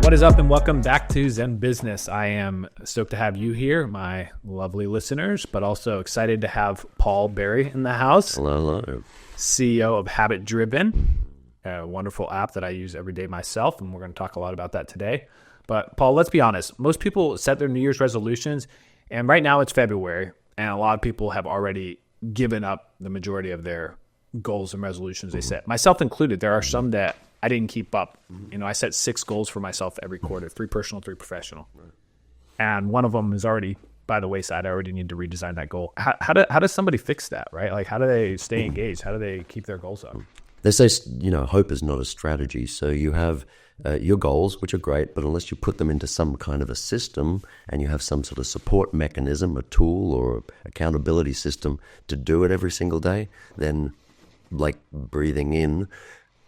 What is up, and welcome back to Zen Business. I am stoked to have you here, my lovely listeners, but also excited to have Paul Berry in the house. Hello. CEO of Habit Driven, a wonderful app that I use every day myself, and we're going to talk a lot about that today. But Paul, let's be honest. Most people set their New Year's resolutions, and right now it's February, and a lot of people have already given up the majority of their goals and resolutions they set, myself included. There are some that I didn't keep up. You know, I set 6 goals for myself every quarter, 3 personal, 3 professional. And one of them is already by the wayside. I already need to redesign that goal. How does somebody fix that, right? Like, how do they stay engaged? How do they keep their goals up? They say, hope is not a strategy. So you have your goals, which are great, but unless you put them into some kind of a system and you have some sort of support mechanism, a tool or accountability system to do it every single day, then like breathing in,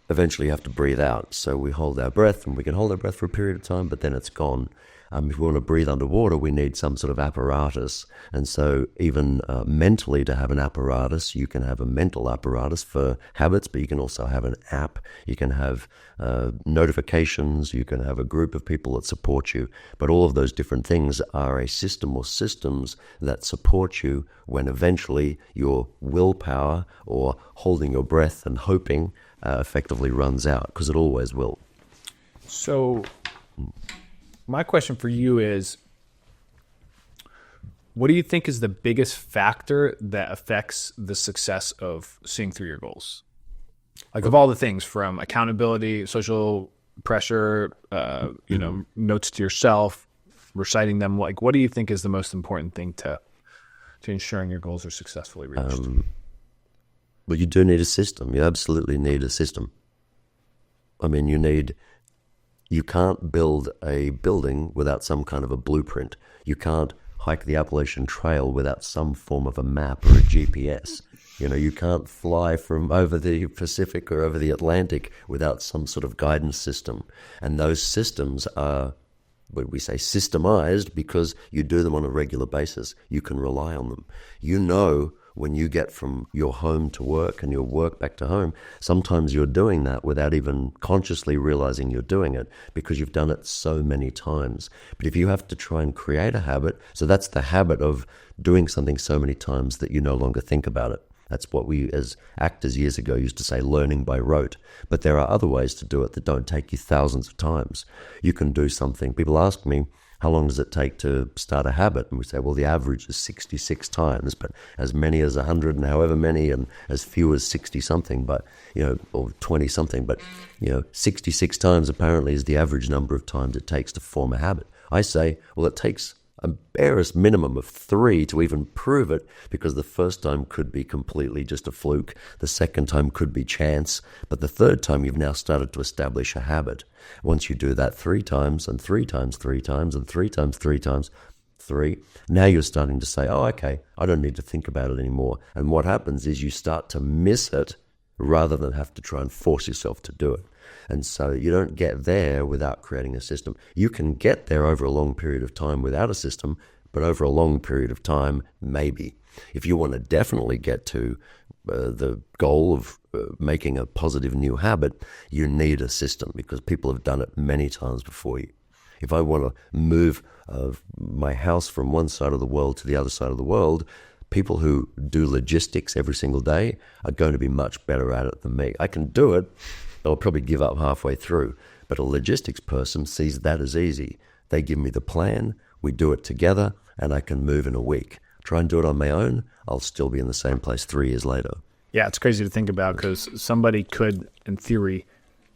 eventually you have to breathe out. So we hold our breath, and we can hold our breath for a period of time, but then it's gone. If we want to breathe underwater, we need some sort of apparatus. And so even mentally, to have an apparatus, you can have a mental apparatus for habits, but you can also have an app. You can have notifications. You can have a group of people that support you. But all of those different things are a system or systems that support you when eventually your willpower or holding your breath and hoping effectively runs out, because it always will. So my question for you is, what do you think is the biggest factor that affects the success of seeing through your goals? Like, of all the things, from accountability, social pressure, notes to yourself, reciting them, like, what do you think is the most important thing to ensuring your goals are successfully reached? Well, you do need a system. You absolutely need a system. I mean, you can't build a building without some kind of a blueprint. You can't hike the Appalachian Trail without some form of a map or a GPS. You can't fly from over the Pacific or over the Atlantic without some sort of guidance system. And those systems are, what we say, systemized, because you do them on a regular basis. You can rely on them. When you get from your home to work and your work back to home, sometimes you're doing that without even consciously realizing you're doing it, because you've done it so many times. But if you have to try and create a habit, so that's the habit of doing something so many times that you no longer think about it. That's what we as actors years ago used to say, learning by rote. But there are other ways to do it that don't take you thousands of times. You can do something. People ask me, how long does it take to start a habit? And we say, well, the average is 66 times, but as many as 100 and however many, and as few as 60-something, but, or 20-something. But, 66 times apparently is the average number of times it takes to form a habit. I say, well, it takes a barest minimum of 3 to even prove it, because the first time could be completely just a fluke. The second time could be chance. But the third time, you've now started to establish a habit. Once you do that 3 times and 3 times, 3 times and 3 times, 3 times, 3, now you're starting to say, oh, okay, I don't need to think about it anymore. And what happens is you start to miss it rather than have to try and force yourself to do it. And so you don't get there without creating a system. You can get there over a long period of time without a system, but over a long period of time, maybe. If you want to definitely get to the goal of making a positive new habit, you need a system, because people have done it many times before you. If I want to move my house from one side of the world to the other side of the world, people who do logistics every single day are going to be much better at it than me. I can do it. I'll probably give up halfway through. But a logistics person sees that as easy. They give me the plan, we do it together, and I can move in a week. Try and do it on my own, I'll still be in the same place 3 years later. Yeah, it's crazy to think about, because somebody could, in theory,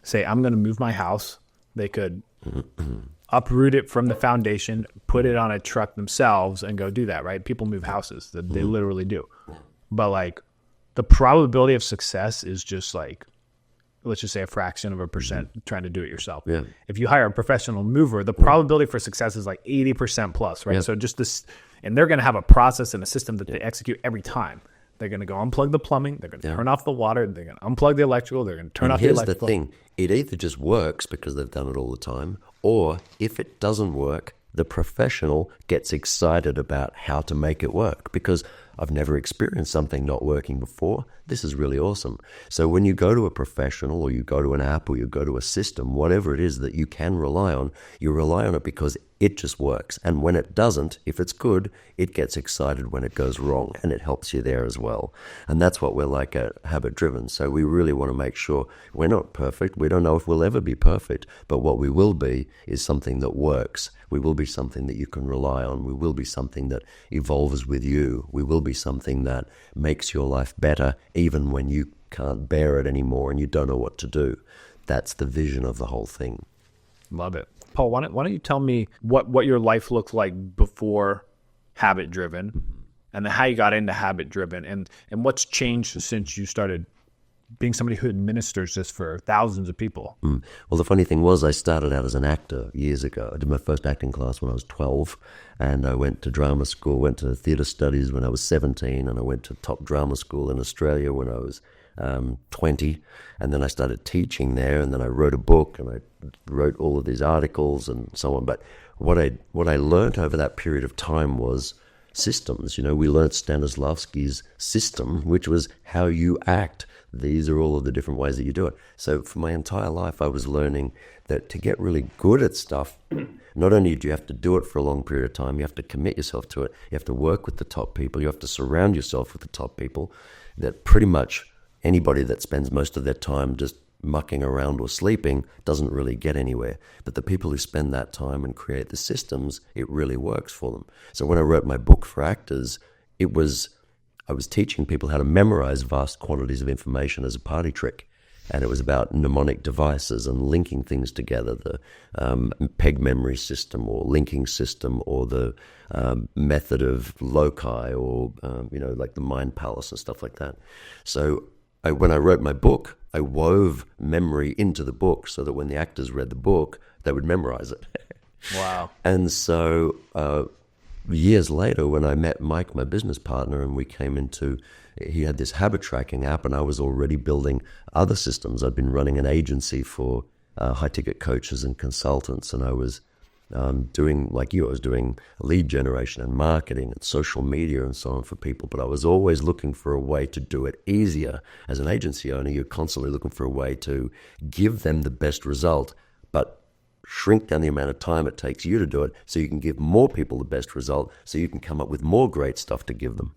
say, I'm going to move my house. They could uproot it from the foundation, put it on a truck themselves, and go do that, right? People move houses. They literally do. But, like, the probability of success is just, like, let's just say a fraction of a percent trying to do it yourself. Yeah. If you hire a professional mover, the probability for success is like 80% plus, right? Yeah. So just this, and they're going to have a process and a system that they execute every time. They're going to go unplug the plumbing. They're going to turn off the water. They're going to unplug the electrical. They're going to turn off the electrical. Here's the thing. It either just works because they've done it all the time, or if it doesn't work, the professional gets excited about how to make it work. Because I've never experienced something not working before. This is really awesome. So when you go to a professional or you go to an app or you go to a system, whatever it is that you can rely on, you rely on it because it just works. And when it doesn't, if it's good, it gets excited when it goes wrong, and it helps you there as well. And that's what we're like at Habit Driven. So we really want to make sure we're not perfect. We don't know if we'll ever be perfect, but what we will be is something that works. We will be something that you can rely on. We will be something that evolves with you. We will be something that makes your life better even when you can't bear it anymore and you don't know what to do. That's the vision of the whole thing. Love it. Paul, why don't you tell me what your life looked like before Habit Driven, and then how you got into Habit Driven, and what's changed since you started being somebody who administers this for thousands of people? Well, the funny thing was I started out as an actor years ago. I did my first acting class when I was 12, and I went to drama school, went to theatre studies when I was 17, and I went to top drama school in Australia when I was 20, and then I started teaching there, and then I wrote a book, and I wrote all of these articles and so on. But what I learned over that period of time was systems. We learned Stanislavski's system, which was how you act. These are all of the different ways that you do it. So for my entire life, I was learning that to get really good at stuff, not only do you have to do it for a long period of time, you have to commit yourself to it. You have to work with the top people. You have to surround yourself with the top people. That pretty much anybody that spends most of their time just mucking around or sleeping doesn't really get anywhere. But the people who spend that time and create the systems, it really works for them. So when I wrote my book for actors, I was teaching people how to memorize vast quantities of information as a party trick. And it was about mnemonic devices and linking things together, the peg memory system or linking system, or the method of loci, or like the mind palace and stuff like that. So when I wrote my book, I wove memory into the book so that when the actors read the book, they would memorize it. Wow. And so years later, when I met Mike, my business partner, and he had this habit tracking app, and I was already building other systems. I'd been running an agency for high-ticket coaches and consultants, and I was doing, like you, I was doing lead generation and marketing and social media and so on for people, but I was always looking for a way to do it easier. As an agency owner, you're constantly looking for a way to give them the best result, but shrink down the amount of time it takes you to do it so you can give more people the best result, so you can come up with more great stuff to give them.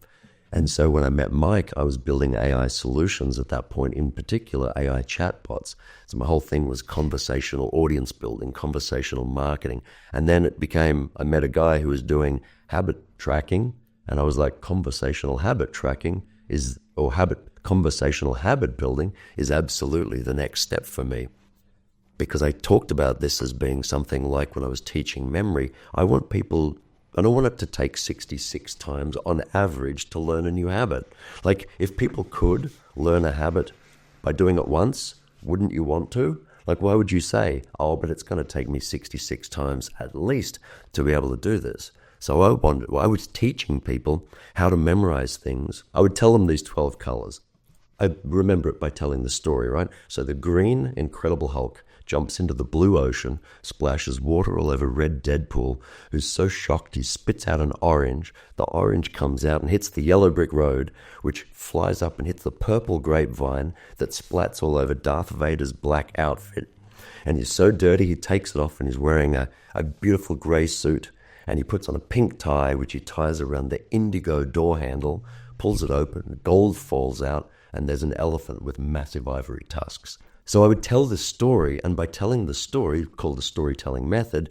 And so when I met Mike, I was building AI solutions at that point, in particular AI chatbots. So my whole thing was conversational audience building, conversational marketing. And then I met a guy who was doing habit tracking, and I was like, conversational habit tracking conversational habit building is absolutely the next step for me. Because I talked about this as being something like when I was teaching memory, I don't want it to take 66 times on average to learn a new habit. Like, if people could learn a habit by doing it once, wouldn't you want to? Like, why would you say, but it's going to take me 66 times at least to be able to do this? So I was teaching people how to memorize things. I would tell them these 12 colors. I remember it by telling the story, right? So the green Incredible Hulk jumps into the blue ocean, splashes water all over red Deadpool, who's so shocked he spits out an orange. The orange comes out and hits the yellow brick road, which flies up and hits the purple grapevine that splats all over Darth Vader's black outfit. And he's so dirty he takes it off, and he's wearing a beautiful grey suit, and he puts on a pink tie, which he ties around the indigo door handle, pulls it open, gold falls out, and there's an elephant with massive ivory tusks. So I would tell this story, and by telling the story, called the storytelling method,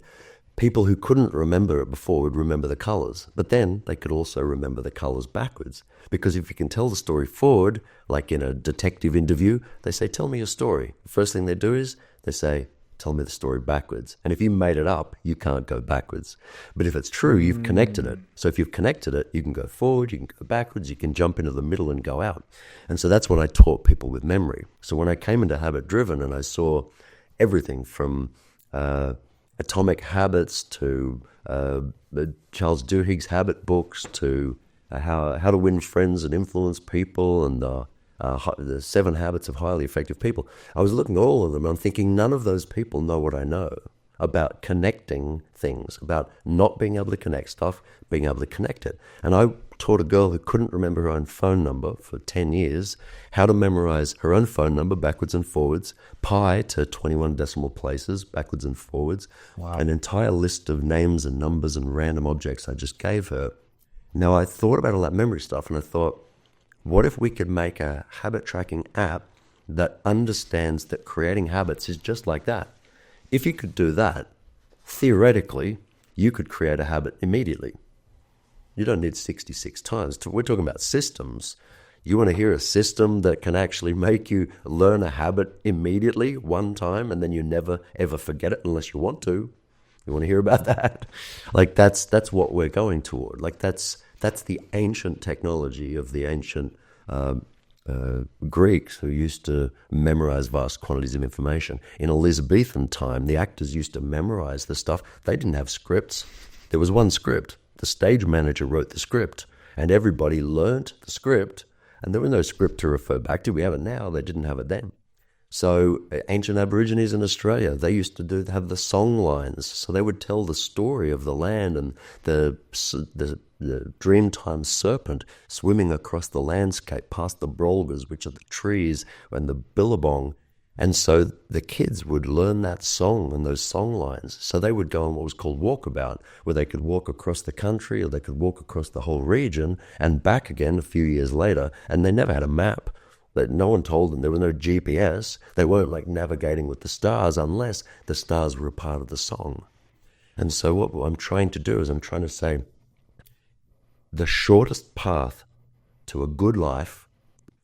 people who couldn't remember it before would remember the colors. But then they could also remember the colors backwards. Because if you can tell the story forward, like in a detective interview, they say, tell me your story. The first thing they do is they say, tell me the story backwards. And if you made it up, you can't go backwards. But if it's true, you've connected it. So if you've connected it, you can go forward, you can go backwards, you can jump into the middle and go out. And so that's what I taught people with memory. So when I came into Habit Driven and I saw everything from Atomic Habits to Charles Duhigg's habit books to how to win friends and influence people, and the 7 Habits of Highly Effective People. I was looking at all of them, and I'm thinking none of those people know what I know about connecting things, about not being able to connect stuff, being able to connect it. And taught a girl who couldn't remember her own phone number for 10 years how to memorize her own phone number backwards and forwards, pi to 21 decimal places backwards and forwards, an entire list of names and numbers and random objects I just gave her. Now, I thought about all that memory stuff, and I thought, what if we could make a habit tracking app that understands that creating habits is just like that? If you could do that, theoretically, you could create a habit immediately. You don't need 66 times. We're talking about systems. You want to hear a system that can actually make you learn a habit immediately, one time, and then you never, ever forget it unless you want to. You want to hear about that? Like, that's what we're going toward. Like, that's the ancient technology of the ancient Greeks who used to memorize vast quantities of information. In Elizabethan time, the actors used to memorize the stuff. They didn't have scripts. There was one script. The stage manager wrote the script, and everybody learnt the script, and there was no script to refer back to. We have it now. They didn't have it then. So ancient Aborigines in Australia, they used to have the song lines. So they would tell the story of the land and the Dreamtime serpent swimming across the landscape past the brolgas, which are the trees, and the billabong. And so the kids would learn that song and those song lines. So they would go on what was called walkabout, where they could walk across the country or they could walk across the whole region and back again a few years later. And they never had a map. That no one told them. There was no GPS. They weren't like navigating with the stars unless the stars were a part of the song. And so what I'm trying to do is I'm trying to say the shortest path to a good life,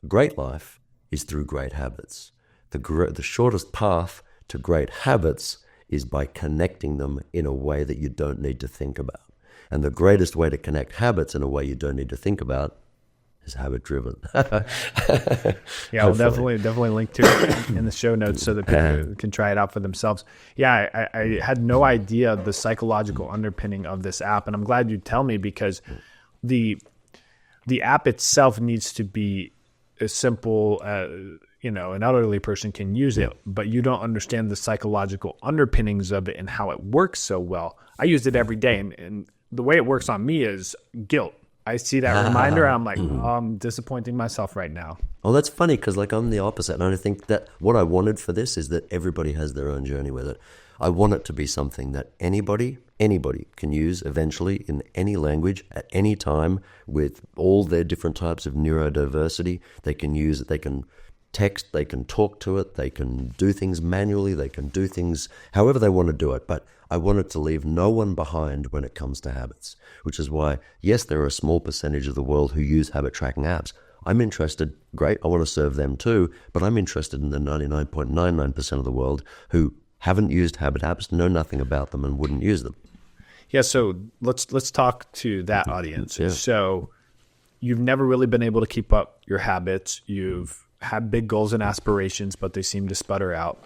great life, is through great habits. The shortest path to great habits is by connecting them in a way that you don't need to think about. And the greatest way to connect habits in a way you don't need to think about is habit driven. Yeah, I'll definitely link to it in the show notes so that people can try it out for themselves. Yeah, I had no idea the psychological underpinning of this app, and I'm glad you tell me, because the app itself needs to be as simple an elderly person can use it, but you don't understand the psychological underpinnings of it and how it works so well. I use it every day, and the way it works on me is guilt. I see that reminder, and I'm like, I'm disappointing myself right now. Oh, that's funny, because like I'm the opposite, and I think that what I wanted for this is that everybody has their own journey with it. I want it to be something that anybody can use eventually in any language at any time with all their different types of neurodiversity. They can use it, they can text, they can talk to it, they can do things manually, they can do things however they want to do it. But I wanted to leave no one behind when it comes to habits, which is why, yes, there are a small percentage of the world who use habit tracking apps. I'm interested, great, I want to serve them too, but I'm interested in the 99.99% of the world who haven't used habit apps, know nothing about them, and wouldn't use them. Yeah, so let's talk to that audience. Yeah. So you've never really been able to keep up your habits. You've had big goals and aspirations, but they seem to sputter out.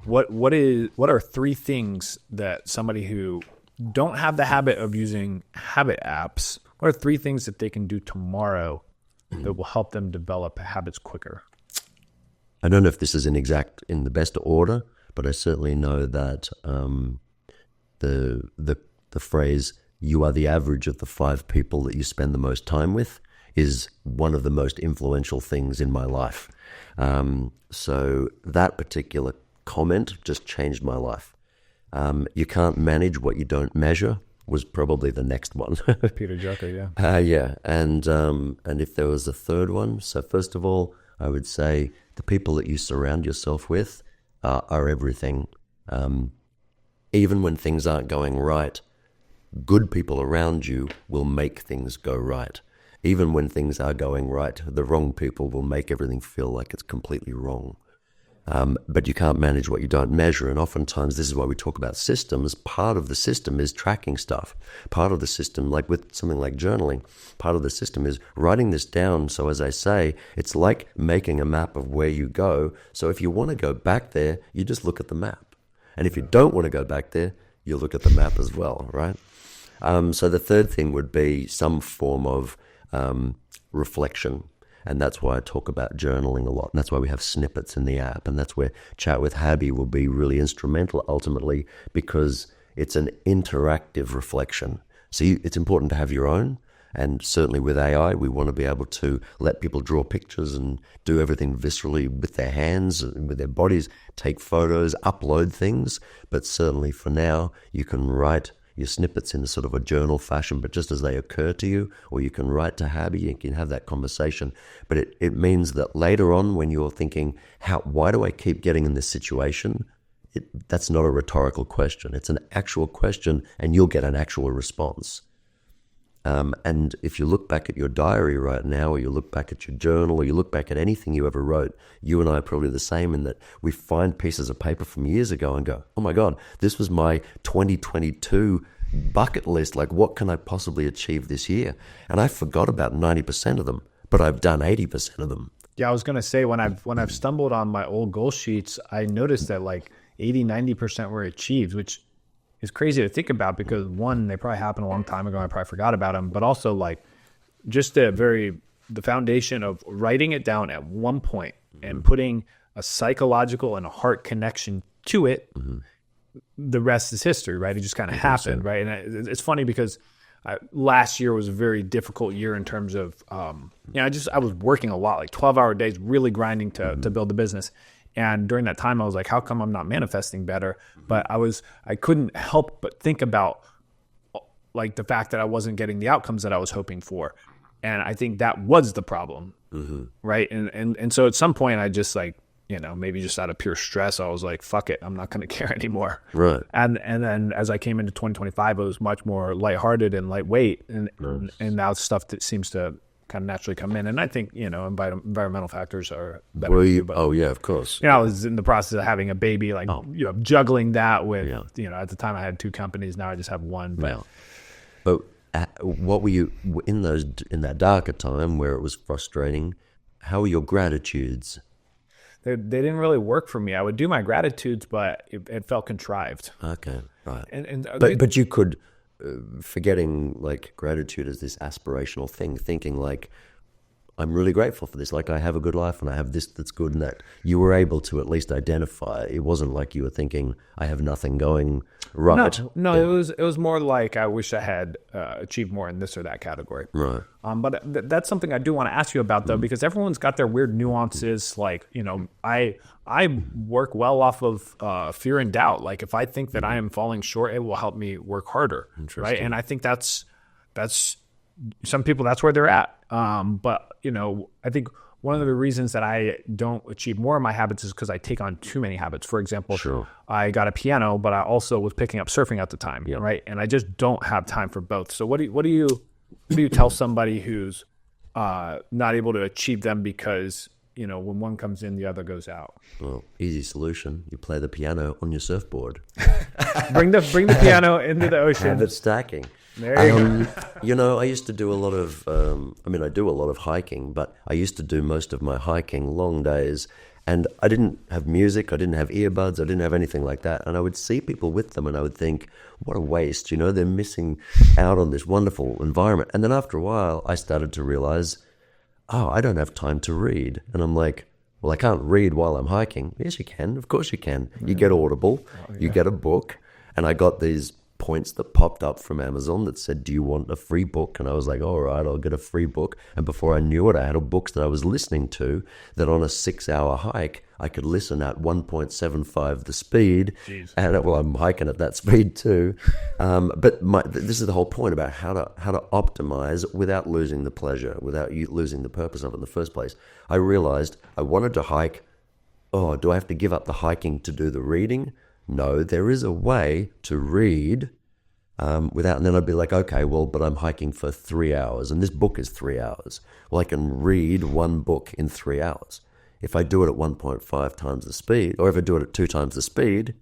What are three things that somebody who don't have the habit of using habit apps, what are three things that they can do tomorrow that will help them develop habits quicker? I don't know if this is in the best order, but I certainly know that the phrase "you are the average of the 5 people that you spend the most time with" is one of the most influential things in my life. So that particular comment just changed my life. You can't manage what you don't measure was probably the next one. Peter Drucker, yeah. Yeah, and if there was a third one, so first of all, I would say the people that you surround yourself with are everything. Even when things aren't going right, good people around you will make things go right. Even when things are going right, the wrong people will make everything feel like it's completely wrong. But you can't manage what you don't measure. And oftentimes, this is why we talk about systems. Part of the system is tracking stuff. Part of the system, like with something like journaling, part of the system is writing this down. So as I say, it's like making a map of where you go. So if you want to go back there, you just look at the map. And if you don't want to go back there, you look at the map as well, right? So the third thing would be some form of reflection. And that's why I talk about journaling a lot. And that's why we have snippets in the app. And that's where Chat with Habby will be really instrumental ultimately, because it's an interactive reflection. So it's important to have your own, And certainly with AI, we want to be able to let people draw pictures and do everything viscerally with their hands, with their bodies, take photos, upload things. But certainly for now, you can write your snippets in a sort of a journal fashion, but just as they occur to you, or you can write to Habby, you can have that conversation. But it means that later on when you're thinking, why do I keep getting in this situation? That's not a rhetorical question. It's an actual question, and you'll get an actual response. And if you look back at your diary right now, or you look back at your journal, or you look back at anything you ever wrote, you and I are probably the same in that we find pieces of paper from years ago and go, oh my God, this was my 2022 bucket list. Like, what can I possibly achieve this year? And I forgot about 90% of them, but I've done 80% of them. Yeah, I was going to say, when I've stumbled on my old goal sheets, I noticed that like 80-90% were achieved, which is crazy to think about because, one, they probably happened a long time ago. I probably forgot about them, but also like just the foundation of writing it down at one point and putting a psychological and a heart connection to it. The rest is history, right? It just kind of happened, right? And it's funny because last year was a very difficult year in terms of, I was working a lot, like 12-hour days, really grinding to build the business. And during that time, I was like, how come I'm not manifesting better? But I couldn't help but think about like the fact that I wasn't getting the outcomes that I was hoping for. And I think that was the problem, right? And so at some point I just like, maybe just out of pure stress, I was like, fuck it, I'm not going to care anymore. Right. And then as I came into 2025, it was much more lighthearted and lightweight. And now stuff that seems to kind of naturally come in. And I think, environmental factors are better. Well, oh yeah, of course. I was in the process of having a baby, like, juggling that with, at the time I had 2 companies. Now I just have one. But what were you, in that darker time where it was frustrating, how were your gratitudes? They didn't really work for me. I would do my gratitudes, but it felt contrived. Okay, right. But you could, forgetting like gratitude as this aspirational thing, thinking like, I'm really grateful for this. Like, I have a good life and I have this that's good, and that you were able to at least identify. It wasn't like you were thinking, I have nothing going right. No, it was more like I wish I had achieved more in this or that category. Right. But that's something I do want to ask you about, though, because everyone's got their weird nuances. Like, I work well off of fear and doubt. Like, if I think that I am falling short, it will help me work harder. Right. And I think that's some people, that's where they're at. But, I think one of the reasons that I don't achieve more of my habits is because I take on too many habits. For example, I got a piano, but I also was picking up surfing at the time, right? And I just don't have time for both. So what do you tell somebody who's not able to achieve them because, when one comes in, the other goes out? Well, easy solution. You play the piano on your surfboard. bring the piano into the ocean. Habit stacking. There you go. I used to do a lot of, I do a lot of hiking, but I used to do most of my hiking long days, and I didn't have music, I didn't have earbuds, I didn't have anything like that. And I would see people with them and I would think, what a waste, they're missing out on this wonderful environment. And then after a while, I started to realize, I don't have time to read. And I'm like, well, I can't read while I'm hiking. Yes, you can. Of course you can. You get Audible, you get a book, and I got these points that popped up from Amazon that said, do you want a free book? And I was like, all right, I'll get a free book. And before I knew it, I had books that I was listening to that on a 6-hour hike, I could listen at 1.75 the speed. Jeez. And I'm hiking at that speed too. But this is the whole point about how to optimize without losing the pleasure, without losing the purpose of it in the first place. I realized I wanted to hike. Oh, do I have to give up the hiking to do the reading? No, there is a way to read without, and then I'd be like, okay, well, but I'm hiking for 3 hours, and this book is 3 hours. Well, I can read one book in 3 hours. If I do it at 1.5 times the speed, or if I do it at 2 times the speed,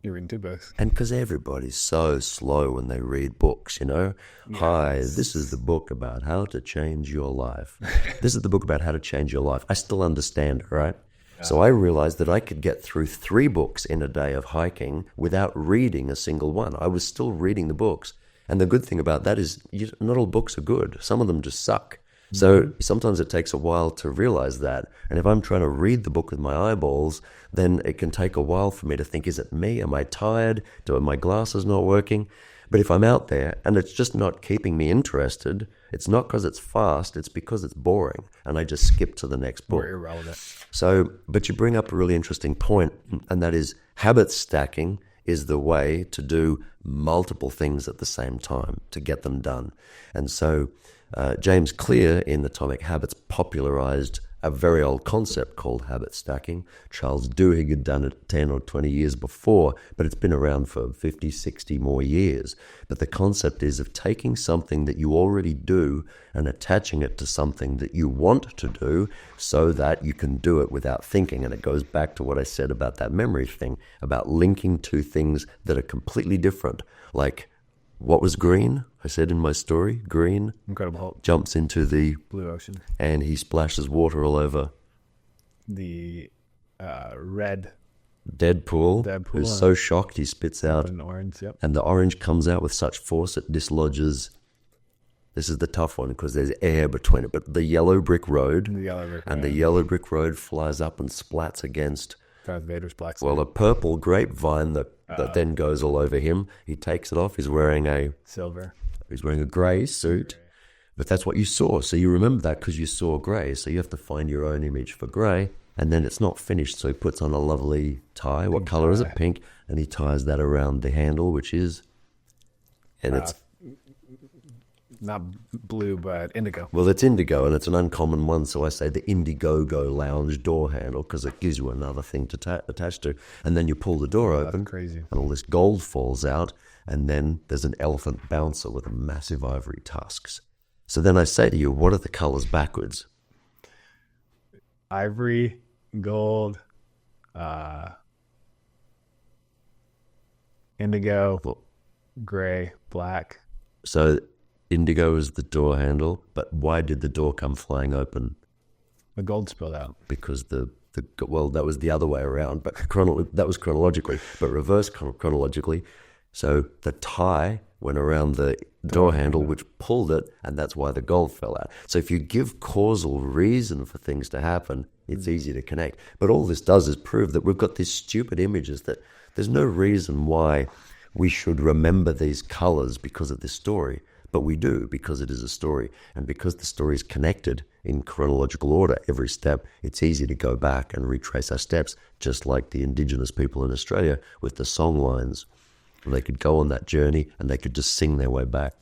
you're into both. And because everybody's so slow when they read books, Yes. Hi, this is the book about how to change your life. This is the book about how to change your life. I still understand, right? So I realized that I could get through 3 books in a day of hiking without reading a single one. I was still reading the books. And the good thing about that is not all books are good. Some of them just suck. So sometimes it takes a while to realize that. And if I'm trying to read the book with my eyeballs, then it can take a while for me to think, is it me? Am I tired? Are my glasses not working? But if I'm out there and it's just not keeping me interested, It's not because it's fast, it's because it's boring. And I just skip to the next book. Or irrelevant. So, but you bring up a really interesting point, and that is habit stacking is the way to do multiple things at the same time, to get them done. And so James Clear in Atomic Habits popularized a very old concept called habit stacking. Charles Duhigg had done it 10 or 20 years before, but it's been around for 50, 60 more years. But the concept is of taking something that you already do and attaching it to something that you want to do so that you can do it without thinking. And it goes back to what I said about that memory thing, about linking two things that are completely different. Like, what was green? I said in my story, green. Incredible Hulk. Jumps into the Blue Ocean. And he splashes water all over The red Deadpool, who's so shocked he spits out an orange. Yep. And the orange comes out with such force it dislodges. This is the tough one because there's air between it. But the yellow brick road, the yellow brick road flies up and splats against Darth Vader's black suit. Well, a purple grapevine that then goes all over him. He takes it off. He's wearing a silver. He's wearing a grey suit. But that's what you saw. So you remember that because you saw grey. So you have to find your own image for grey. And then it's not finished. So he puts on a lovely tie. What colour is it? Pink. And he ties that around the handle, which is... And it's... Not blue, but indigo. Well, it's indigo, and it's an uncommon one. So I say the Indiegogo lounge door handle because it gives you another thing to attach to. And then you pull the door open. That's crazy. And all this gold falls out. And then there's an elephant bouncer with massive ivory tusks. So then I say to you, what are the colors backwards? Ivory, gold, indigo, gray, black. So indigo is the door handle, but why did the door come flying open? The gold spilled out. Because well, that was the other way around, but that was chronologically, but reverse chronologically. So the tie went around the door handle, which pulled it, and that's why the gold fell out. So if you give causal reason for things to happen, it's easy to connect. But all this does is prove that we've got these stupid images that there's no reason why we should remember these colors because of this story. But we do, because it is a story. And because the story is connected in chronological order, every step, it's easy to go back and retrace our steps, just like the indigenous people in Australia with the song lines. And they could go on that journey and they could just sing their way back.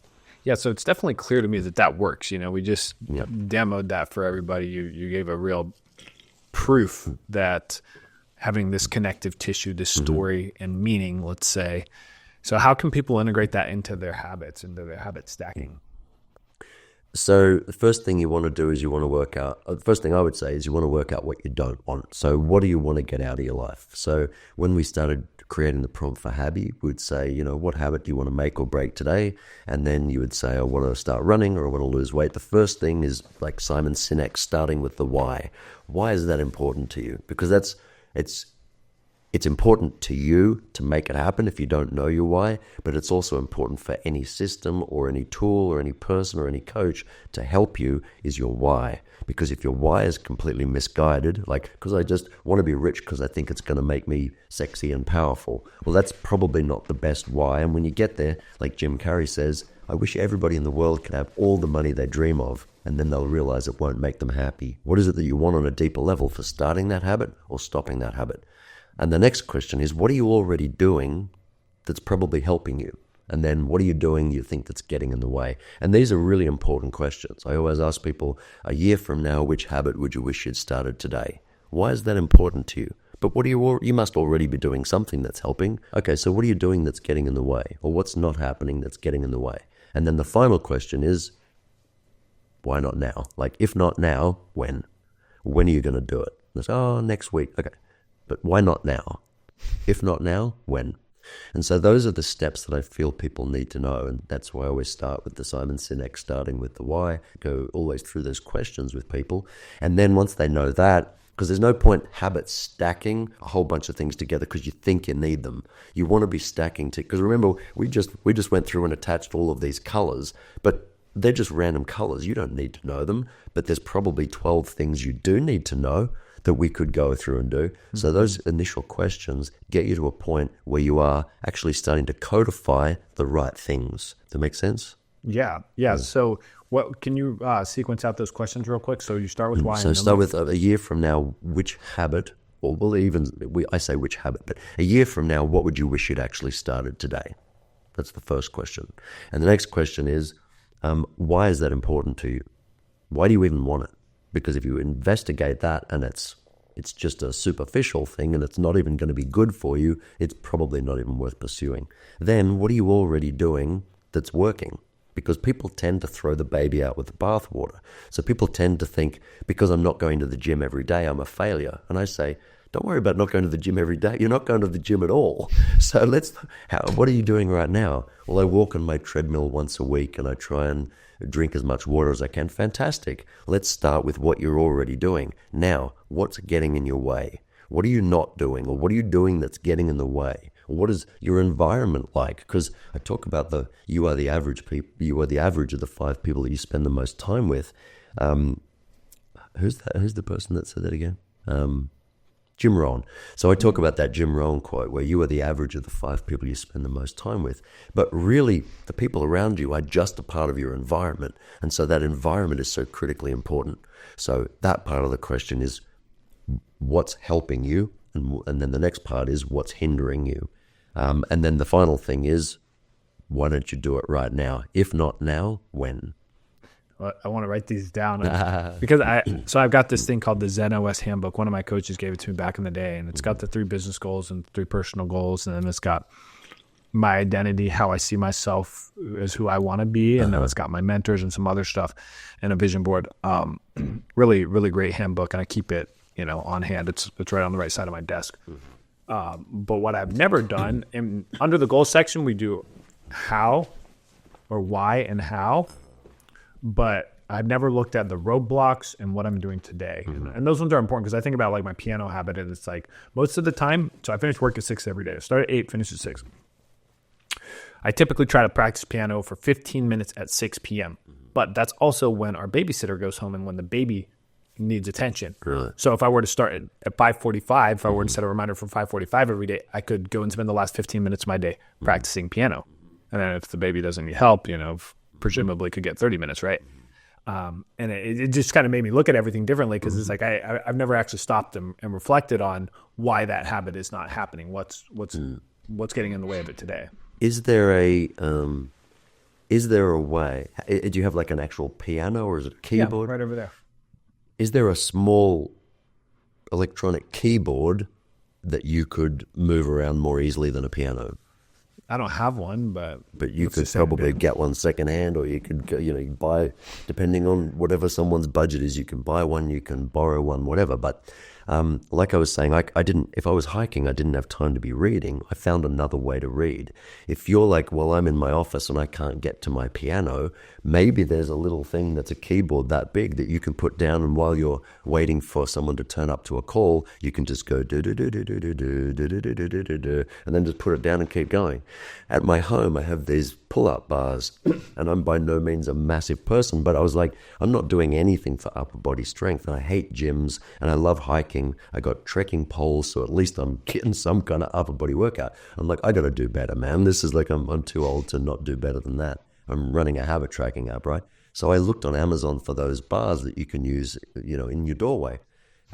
Yeah, so it's definitely clear to me that works. You know, we just demoed that for everybody. You gave a real proof that having this connective tissue, this story and meaning, let's say. So how can people integrate that into their habits, into their habit stacking? So the first thing you want to do is you want to work out, the first thing I would say is you want to work out what you don't want. So what do you want to get out of your life? So when we started creating the prompt for Habby, we'd say, you know, what habit do you want to make or break today? And then you would say, I want to start running or I want to lose weight. The first thing is like Simon Sinek, starting with the why. Why is that important to you? Because it's important to you to make it happen if you don't know your why, but it's also important for any system or any tool or any person or any coach to help you is your why. Because if your why is completely misguided, like, because I just want to be rich because I think it's going to make me sexy and powerful, well, that's probably not the best why. And when you get there, like Jim Carrey says, I wish everybody in the world could have all the money they dream of, and then they'll realize it won't make them happy. What is it that you want on a deeper level for starting that habit or stopping that habit? And the next question is, what are you already doing that's probably helping you? And then what are you doing you think that's getting in the way? And these are really important questions. I always ask people, a year from now, which habit would you wish you'd started today? Why is that important to you? But what do you must already be doing something that's helping. Okay, so what are you doing that's getting in the way? Or what's not happening that's getting in the way? And then the final question is, why not now? Like, if not now, when? When are you going to do it? And it's, next week. Okay. But why not now? If not now, when? And so those are the steps that I feel people need to know. And that's why I always start with the Simon Sinek, starting with the why, go always through those questions with people. And then once they know that, because there's no point habit stacking a whole bunch of things together because you think you need them. You want to be stacking because remember, we just went through and attached all of these colors, but they're just random colors. You don't need to know them, but there's probably 12 things you do need to know that we could go through and do. So those initial questions get you to a point where you are actually starting to codify the right things. Does that make sense? Yeah. So What can you sequence out those questions real quick? So you start with why. So start with a year from now, which habit, or I say which habit, but a year from now, what would you wish you'd actually started today? That's the first question. And the next question is, why is that important to you? Why do you even want it? Because if you investigate that and it's just a superficial thing and it's not even going to be good for you, it's probably not even worth pursuing. Then what are you already doing that's working? Because people tend to throw the baby out with the bathwater. So people tend to think, because I'm not going to the gym every day, I'm a failure. And I say, don't worry about not going to the gym every day. You're not going to the gym at all. So what are you doing right now? Well, I walk on my treadmill once a week and I try and drink as much water as I can. Fantastic. Let's start with what you're already doing. Now, what's getting in your way? What are you not doing? Or what are you doing that's getting in the way? What is your environment like? Because I talk about you are the average of the 5 people that you spend the most time with. Who's that? Who's the person that said that again? Jim Rohn. So I talk about that Jim Rohn quote where you are the average of the 5 people you spend the most time with. But really, the people around you are just a part of your environment. And so that environment is so critically important. So that part of the question is what's helping you? And then the next part is what's hindering you? And then the final thing is, why don't you do it right now? If not now, when? Well, I want to write these down because I've got this thing called the Zen OS handbook. One of my coaches gave it to me back in the day, and it's got the 3 business goals and 3 personal goals, and then it's got my identity, how I see myself as who I want to be, and then it's got my mentors and some other stuff, and a vision board. Really, really great handbook, and I keep it, on hand. It's right on the right side of my desk. But what I've never done, and under the goals section, we do how or why and how, but I've never looked at the roadblocks and what I'm doing today. And those ones are important because I think about like my piano habit, and it's like most of the time, so I finish work at 6 every day. I start at 8, finish at 6. I typically try to practice piano for 15 minutes at 6 p.m. But that's also when our babysitter goes home and when the baby needs attention. Really? So if I were to start at 5:45, if I were to set a reminder for 5:45 every day, I could go and spend the last 15 minutes of my day practicing piano. And then if the baby doesn't need help, presumably could get 30 minutes, right? And it just kind of made me look at everything differently because it's like I've never actually stopped and reflected on why that habit is not happening. What's getting in the way of it today? Is there a way? Do you have like an actual piano or is it a keyboard? Yeah, right over there. Is there a small electronic keyboard that you could move around more easily than a piano? I don't have one, but you could probably get one secondhand, or you could go, buy, depending on whatever someone's budget is, you can buy one, you can borrow one, whatever. But like I was saying, I didn't. If I was hiking, I didn't have time to be reading. I found another way to read. If you're like, well, I'm in my office and I can't get to my piano, maybe there's a little thing that's a keyboard that big that you can put down, and while you're waiting for someone to turn up to a call, you can just go do do do do do do do do do do do do do, and then just put it down and keep going. At my home, I have these pull-up bars, and I'm by no means a massive person, but I was like, I'm not doing anything for upper body strength, and I hate gyms, and I love hiking. I got trekking poles, so at least I'm getting some kind of upper body workout. I'm like, I got to do better, man. This is like, I'm too old to not do better than that. I'm running a habit tracking app, right? So I looked on Amazon for those bars that you can use, in your doorway.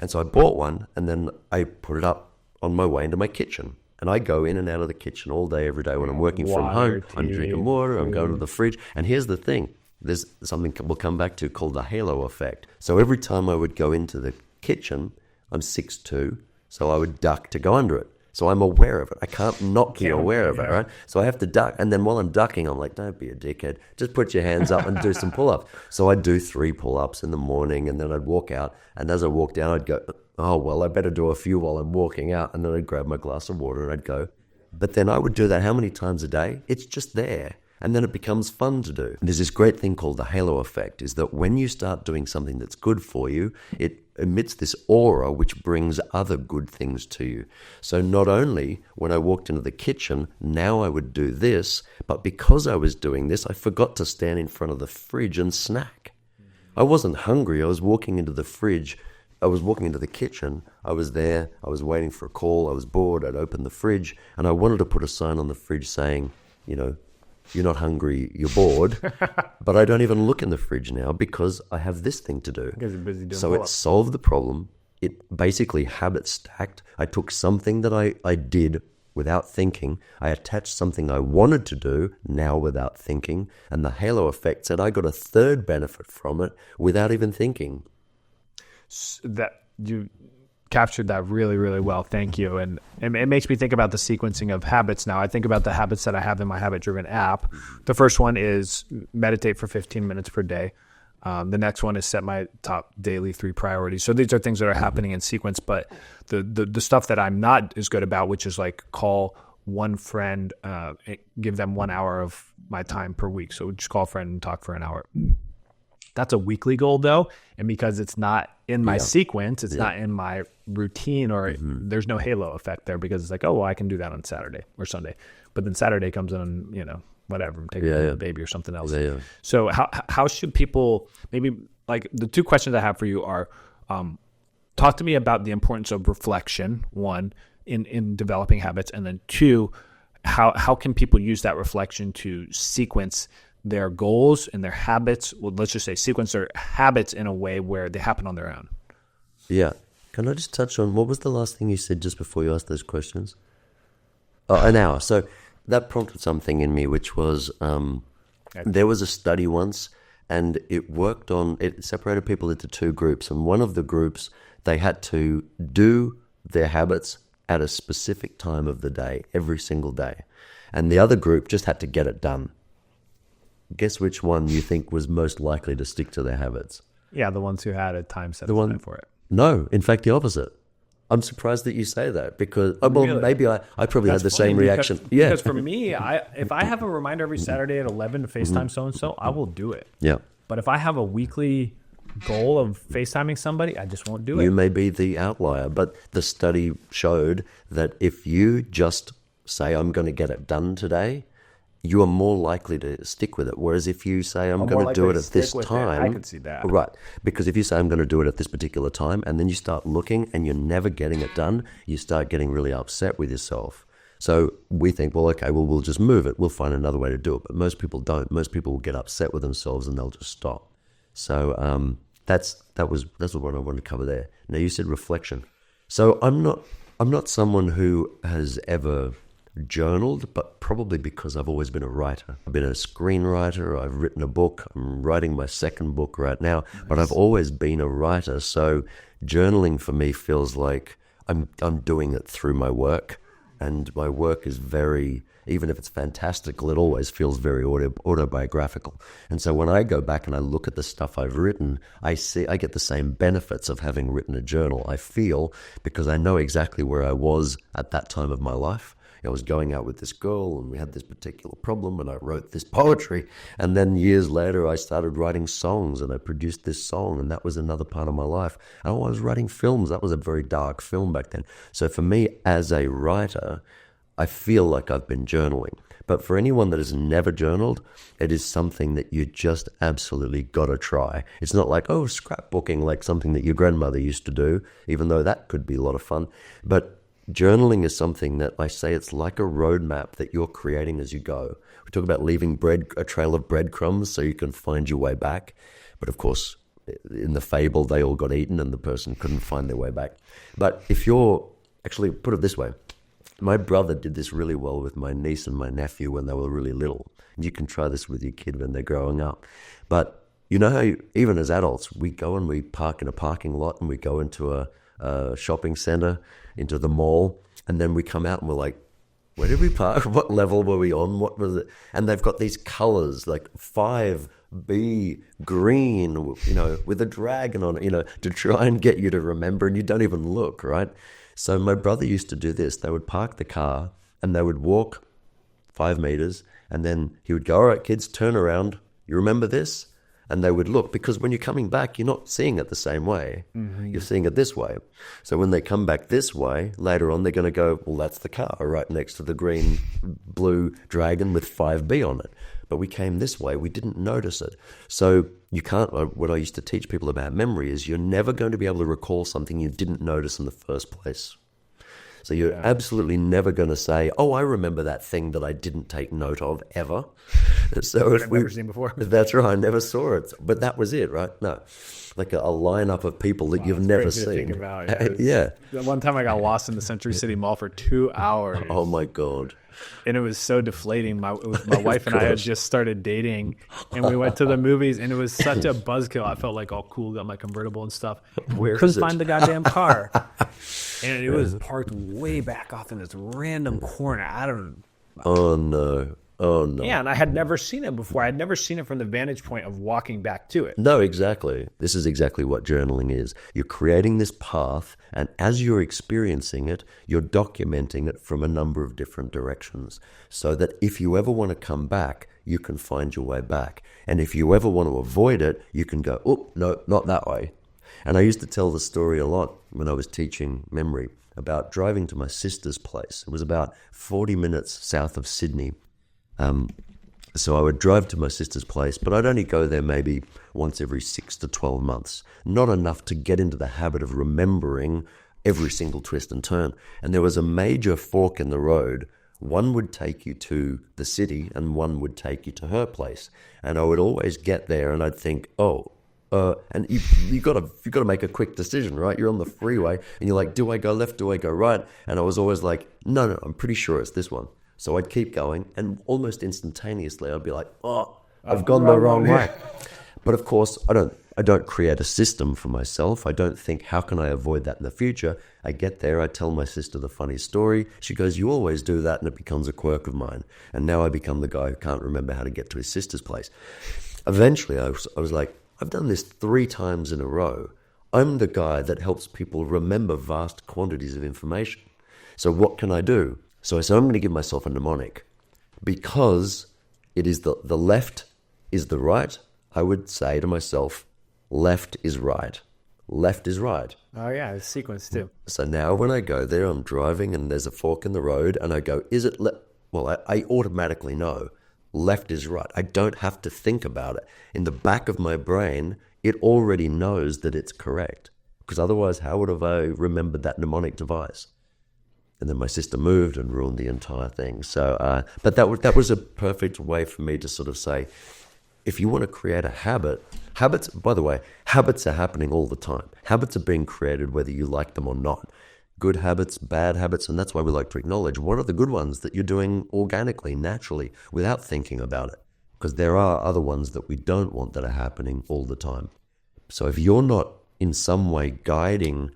And so I bought one, and then I put it up on my way into my kitchen. And I go in and out of the kitchen all day, every day when I'm working from home. I'm drinking water, I'm going to the fridge. And here's the thing. There's something we'll come back to called the halo effect. So every time I would go into the kitchen, I'm 6'2", so I would duck to go under it. So I'm aware of it. I can't not be aware of it, right? So I have to duck. And then while I'm ducking, I'm like, don't be a dickhead. Just put your hands up and do some pull-ups. So I'd do 3 pull-ups in the morning, and then I'd walk out. And as I walked down, I'd go, oh, well, I better do a few while I'm walking out. And then I'd grab my glass of water and I'd go. But then I would do that how many times a day? It's just there. And then it becomes fun to do. There's this great thing called the halo effect, is that when you start doing something that's good for you, it emits this aura which brings other good things to you. So not only when I walked into the kitchen, now I would do this, but because I was doing this, I forgot to stand in front of the fridge and snack. I wasn't hungry. I was walking into the fridge. I was walking into the kitchen. I was there. I was waiting for a call. I was bored. I'd open the fridge, and I wanted to put a sign on the fridge saying, You're not hungry, you're bored. But I don't even look in the fridge now because I have this thing to do. Because you're busy doing So it solved the problem. It basically habit stacked. I took something that I did without thinking. I attached something I wanted to do now without thinking. And the halo effect said I got a third benefit from it without even thinking. That you captured that really, really well. Thank you. And it makes me think about the sequencing of habits now. I think about the habits that I have in my habit-driven app. The first one is meditate for 15 minutes per day. The next one is set my top daily 3 priorities. So these are things that are happening in sequence, but the stuff that I'm not as good about, which is like call one friend, give them 1 hour of my time per week. So just call a friend and talk for an hour. That's a weekly goal though. And because it's not in my sequence, it's not in my routine, or there's no halo effect there, because it's like, oh, well, I can do that on Saturday or Sunday. But then Saturday comes in, whatever, I'm taking a baby or something else. So how should people, maybe like the 2 questions I have for you are, talk to me about the importance of reflection, 1, in developing habits. And then 2, how can people use that reflection to sequence their goals and their habits? Well, let's just say sequence their habits in a way where they happen on their own. Yeah. Can I just touch on, what was the last thing you said just before you asked those questions? Oh, an hour. So that prompted something in me, which was there was a study once, and it separated people into 2 groups. And one of the groups, they had to do their habits at a specific time of the day, every single day. And the other group just had to get it done. Guess which one you think was most likely to stick to their habits? Yeah, the ones who had a time set aside for it. No, in fact, the opposite. I'm surprised that you say that, because really? Maybe I probably had the same reaction. Because for me, if I have a reminder every Saturday at 11 to FaceTime so-and-so, I will do it. Yeah. But if I have a weekly goal of FaceTiming somebody, I just won't do it. You may be the outlier, but the study showed that if you just say, I'm going to get it done today, you are more likely to stick with it. Whereas if you say, I'm going to do it at this time. I could see that. Right. Because if you say, I'm going to do it at this particular time, and then you start looking and you're never getting it done, you start getting really upset with yourself. So we think, well, okay, we'll just move it. We'll find another way to do it. But most people don't. Most people will get upset with themselves and they'll just stop. So that's what I wanted to cover there. Now, you said reflection. So I'm not someone who has ever journaled, but probably because I've always been a writer. I've been a screenwriter. I've written a book. I'm writing my 2nd book right now. Nice. But I've always been a writer. So journaling for me feels like I'm doing it through my work, and my work is very, even if it's fantastical, it always feels very autobiographical. And so when I go back and I look at the stuff I've written, I get the same benefits of having written a journal. I feel, because I know exactly where I was at that time of my life. I was going out with this girl and we had this particular problem, and I wrote this poetry. And then years later, I started writing songs and I produced this song, and that was another part of my life. And I was writing films. That was a very dark film back then. So for me as a writer, I feel like I've been journaling. But for anyone that has never journaled, it is something that you just absolutely got to try. It's not like, oh, scrapbooking, like something that your grandmother used to do, even though that could be a lot of fun. But journaling is something that I say it's like a roadmap that you're creating as you go. We talk about leaving a trail of breadcrumbs so you can find your way back. But of course, in the fable, they all got eaten and the person couldn't find their way back. But if you're, actually, put it this way, my brother did this really well with my niece and my nephew when they were really little. And you can try this with your kid when they're growing up. But you know how even as adults, we go and we park in a parking lot and we go into a shopping center, into the mall, and then we come out and we're like, where did we park? What level were we on? What was it? And they've got these colors like 5B green, with a dragon on it, to try and get you to remember, and you don't even look, right? So my brother used to do this. They would park the car and they would walk 5 meters, and then he would go, all right, kids, turn around. You remember this? And they would look, because when you're coming back, you're not seeing it the same way. Mm-hmm. You're seeing it this way. So when they come back this way, later on, they're going to go, well, that's the car right next to the blue dragon with 5B on it. But we came this way. We didn't notice it. So you can't, what I used to teach people about memory is you're never going to be able to recall something you didn't notice in the first place. So you're absolutely never going to say, oh, I remember that thing that I didn't take note of ever. So if I've never seen before. That's right, I never saw it. But that was it, right? No. Like a lineup of people that you've never Crazy to seen. think about, Yeah. The one time I got lost in the Century City Mall for 2 hours. Oh my God. And it was so deflating. My wife and I had just started dating, and we went to the movies, and it was such a buzzkill. I felt like all cool, got my convertible and stuff. Where Couldn't is it? find the goddamn car, and it was parked way back off in this random corner. I don't. Oh no. Oh no. Yeah, and I had never seen it before. I had never seen it from the vantage point of walking back to it. No, exactly. This is exactly what journaling is. You're creating this path, and as you're experiencing it, you're documenting it from a number of different directions, so that if you ever want to come back, you can find your way back. And if you ever want to avoid it, you can go, oh, no, not that way. And I used to tell the story a lot when I was teaching memory about driving to my sister's place. It was about 40 minutes south of Sydney. So I would drive to my sister's place, but I'd only go there maybe once every 6 to 12 months. Not enough to get into the habit of remembering every single twist and turn. And there was a major fork in the road. One would take you to the city and one would take you to her place. And I would always get there and I'd think, and you got to make a quick decision, right? You're on the freeway and you're like, do I go left? Do I go right? And I was always like, no, I'm pretty sure it's this one. So I'd keep going, and almost instantaneously I'd be like, oh, I've gone the wrong way. But of course, I don't create a system for myself. I don't think, how can I avoid that in the future? I get there, I tell my sister the funny story. She goes, you always do that, and it becomes a quirk of mine. And now I become the guy who can't remember how to get to his sister's place. Eventually, I was like, I've done this 3 times in a row. I'm the guy that helps people remember vast quantities of information. So what can I do? So I said, I'm going to give myself a mnemonic. Because it is the left is the right, I would say to myself, left is right. Left is right. Oh, yeah, it's sequence too. So now when I go there, I'm driving and there's a fork in the road and I go, is it left? Well, I automatically know left is right. I don't have to think about it. In the back of my brain, it already knows that it's correct. Because otherwise, how would have I remembered that mnemonic device? And then my sister moved and ruined the entire thing. So, but that was a perfect way for me to sort of say, if you want to create a habits, by the way, habits are happening all the time. Habits are being created whether you like them or not. Good habits, bad habits, and that's why we like to acknowledge what are the good ones that you're doing organically, naturally, without thinking about it. Because there are other ones that we don't want that are happening all the time. So if you're not in some way guiding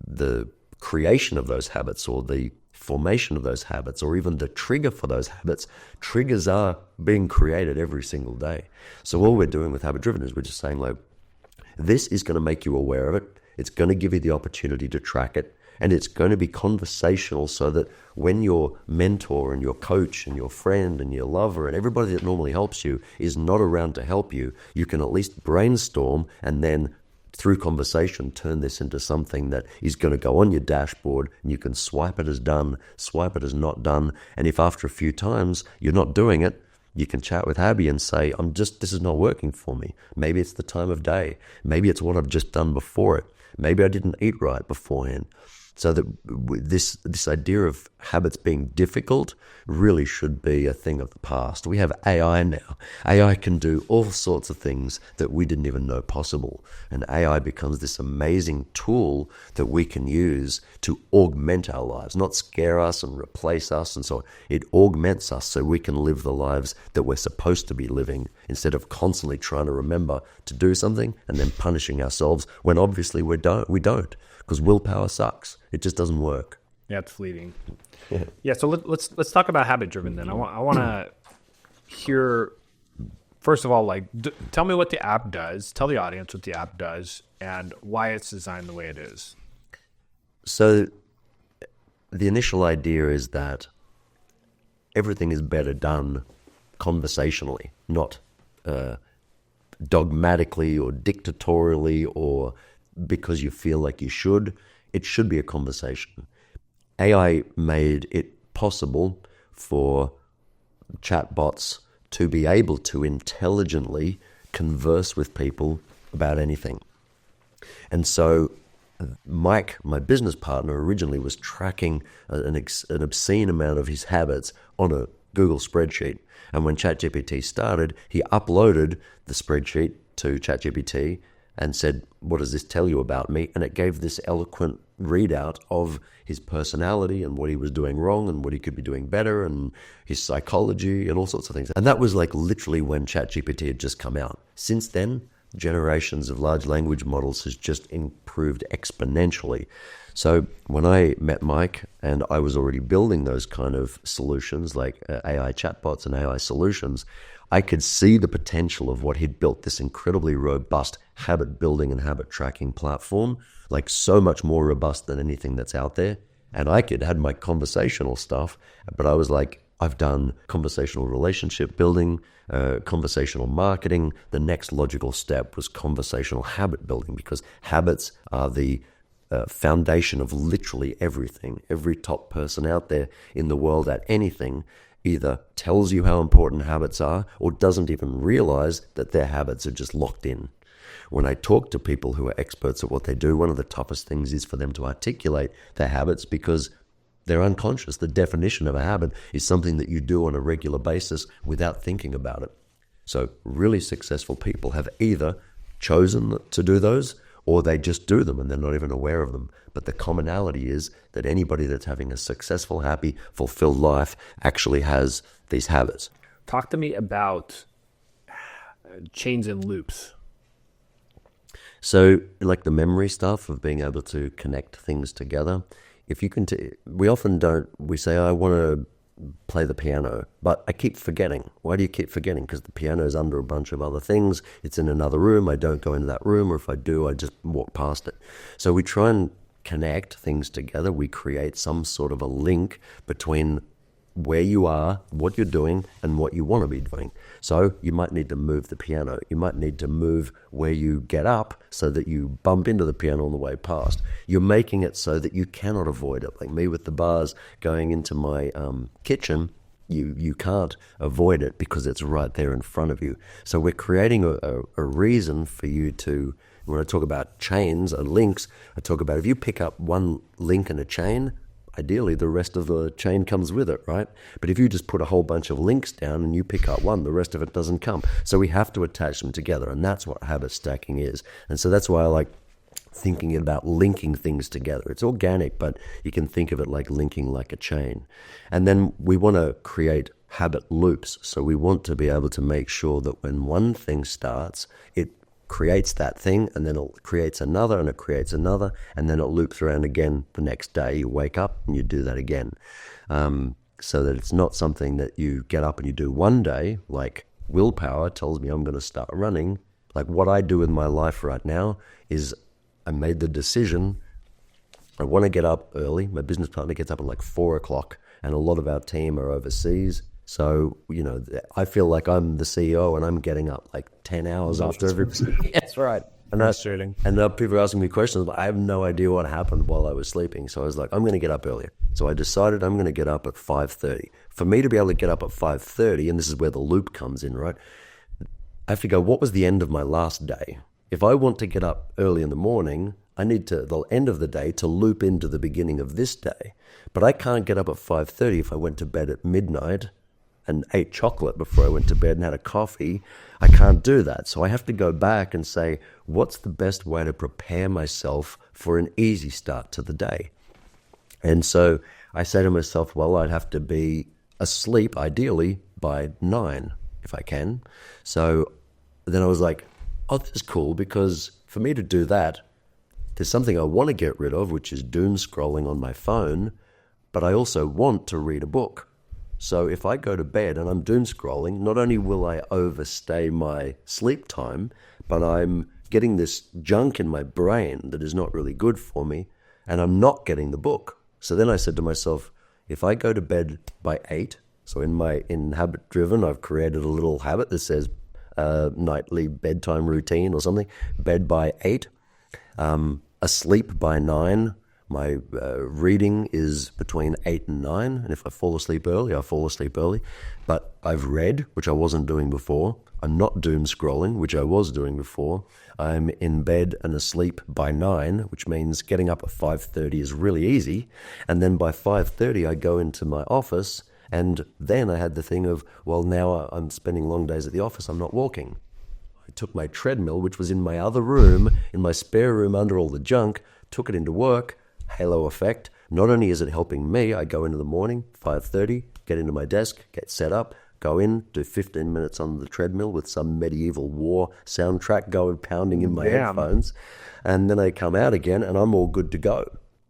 the creation of those habits or the formation of those habits or even the trigger for those habits, triggers are being created every single day. So all we're doing with Habit Driven is we're just saying, like, this is going to make you aware of it. It's going to give you the opportunity to track it. And it's going to be conversational so that when your mentor and your coach and your friend and your lover and everybody that normally helps you is not around to help you, you can at least brainstorm and then through conversation, turn this into something that is going to go on your dashboard and you can swipe it as done, swipe it as not done. And if after a few times you're not doing it, you can chat with Abby and say, this is not working for me. Maybe it's the time of day. Maybe it's what I've just done before it. Maybe I didn't eat right beforehand. So that this idea of habits being difficult really should be a thing of the past. We have AI now. AI can do all sorts of things that we didn't even know possible. And AI becomes this amazing tool that we can use to augment our lives, not scare us and replace us and so on. It augments us so we can live the lives that we're supposed to be living instead of constantly trying to remember to do something and then punishing ourselves when obviously we don't. Because willpower sucks. It just doesn't work. Yeah, it's fleeting. Yeah, so let's talk about habit driven then. I want to hear, first of all, like, tell me what the app does. Tell the audience what the app does and why it's designed the way it is. So the initial idea is that everything is better done conversationally, not dogmatically or dictatorially or because you feel like you should. It should be a conversation. AI made it possible for chatbots to be able to intelligently converse with people about anything. And so Mike, my business partner, originally was tracking an obscene amount of his habits on a Google spreadsheet. And when ChatGPT started, he uploaded the spreadsheet to ChatGPT and said, what does this tell you about me? And it gave this eloquent readout of his personality and what he was doing wrong and what he could be doing better and his psychology and all sorts of things. And that was like literally when ChatGPT had just come out. Since then, generations of large language models has just improved exponentially. So when I met Mike and I was already building those kind of solutions like AI chatbots and AI solutions, I could see the potential of what he'd built, this incredibly robust habit building and habit tracking platform, like so much more robust than anything that's out there. And I had my conversational stuff, but I was like, I've done conversational relationship building, conversational marketing. The next logical step was conversational habit building, because habits are the foundation of literally everything. Every top person out there in the world at anything either tells you how important habits are or doesn't even realize that their habits are just locked in. When I talk to people who are experts at what they do, one of the toughest things is for them to articulate their habits, because they're unconscious. The definition of a habit is something that you do on a regular basis without thinking about it. So really successful people have either chosen to do those or they just do them and they're not even aware of them. But the commonality is that anybody that's having a successful, happy, fulfilled life actually has these habits. Talk to me about chains and loops. So like the memory stuff of being able to connect things together. If you can, we often don't, we say, I want to play the piano, but I keep forgetting. Why do you keep forgetting? Because the piano is under a bunch of other things. It's in another room. I don't go into that room, or if I do, I just walk past it. So we try and connect things together. We create some sort of a link between where you are, what you're doing, and what you want to be doing. So you might need to move the piano. You might need to move where you get up so that you bump into the piano on the way past. You're making it so that you cannot avoid it. Like me with the bars going into my kitchen, you can't avoid it because it's right there in front of you. So we're creating a reason for you to, when I talk about chains and links, I talk about if you pick up one link in a chain, ideally the rest of the chain comes with it, right? But if you just put a whole bunch of links down and you pick up one, the rest of it doesn't come. So we have to attach them together, and that's what habit stacking is. And so that's why I like thinking about linking things together. It's organic, but you can think of it like linking like a chain. And then we want to create habit loops. So we want to be able to make sure that when one thing starts, it creates that thing, and then it creates another, and it creates another, and then it loops around again the next day. You wake up and you do that again. So that it's not something that you get up and you do one day, like willpower tells me I'm going to start running. Like what I do with my life right now is I made the decision, I want to get up early. My business partner gets up at like 4 o'clock, and a lot of our team are overseas. So, you know, I feel like I'm the CEO and I'm getting up like 10 hours after every... That's right. And people are asking me questions, but I have no idea what happened while I was sleeping. So I was like, I'm going to get up earlier. So I decided I'm going to get up at 5:30. For me to be able to get up at 5:30, and this is where the loop comes in, right? I have to go, what was the end of my last day? If I want to get up early in the morning, I need to, the end of the day, to loop into the beginning of this day. But I can't get up at 5:30 if I went to bed at midnight and ate chocolate before I went to bed and had a coffee. I can't do that. So I have to go back and say, what's the best way to prepare myself for an easy start to the day? And so I say to myself, well, I'd have to be asleep ideally by 9 if I can. So then I was like, oh, this is cool, because for me to do that, there's something I want to get rid of, which is doom scrolling on my phone, but I also want to read a book. So if I go to bed and I'm doom scrolling, not only will I overstay my sleep time, but I'm getting this junk in my brain that is not really good for me, and I'm not getting the book. So then I said to myself, if I go to bed by 8, so in Habit Driven, I've created a little habit that says nightly bedtime routine or something, bed by 8, asleep by 9, My reading is between 8 and 9, and if I fall asleep early, I fall asleep early. But I've read, which I wasn't doing before. I'm not doom scrolling, which I was doing before. I'm in bed and asleep by 9, which means getting up at 5:30 is really easy. And then by 5:30, I go into my office, and then I had the thing of, well, now I'm spending long days at the office, I'm not walking. I took my treadmill, which was in my other room, in my spare room under all the junk, took it into work. Halo effect. Not only is it helping me, I go into the morning, 5:30, get into my desk, get set up, go in, do 15 minutes on the treadmill with some medieval war soundtrack going pounding in my headphones, and then I come out again and I'm all good to go.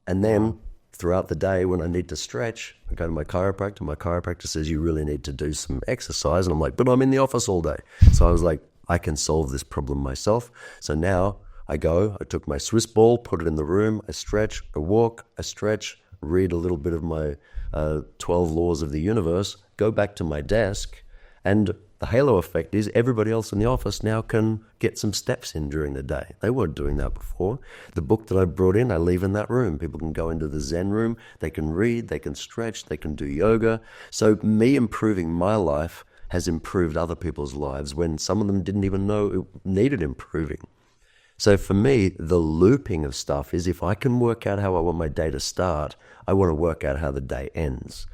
And then throughout the day when I need to stretch, I go to my chiropractor. My chiropractor says, you really need to do some exercise. And I'm like, but I'm in the office all day. So I was like, I can solve this problem myself. So now I took my Swiss ball, put it in the room, I stretch, I walk, I stretch, read a little bit of my 12 laws of the universe, go back to my desk, and the halo effect is everybody else in the office now can get some steps in during the day. They weren't doing that before. The book that I brought in, I leave in that room. People can go into the Zen room, they can read, they can stretch, they can do yoga. So me improving my life has improved other people's lives when some of them didn't even know it needed improving. So for me, the looping of stuff is if I can work out how I want my day to start, I want to work out how the day ends.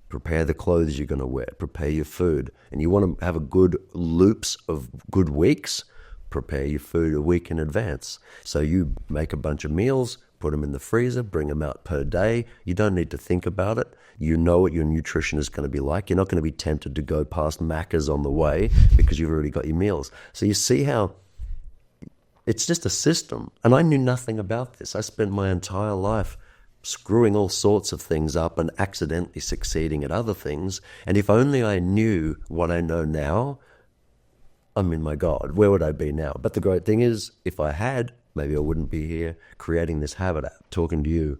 Prepare the clothes you're going to wear, prepare your food. And you want to have a good loops of good weeks, prepare your food a week in advance. So you make a bunch of meals, put them in the freezer, bring them out per day. You don't need to think about it. You know what your nutrition is going to be like. You're not going to be tempted to go past Macca's on the way because you've already got your meals. So you see how it's just a system. And I knew nothing about this. I spent my entire life screwing all sorts of things up and accidentally succeeding at other things. And if only I knew what I know now, I mean, my God, where would I be now? But the great thing is, if I had, maybe I wouldn't be here creating this habit app, talking to you,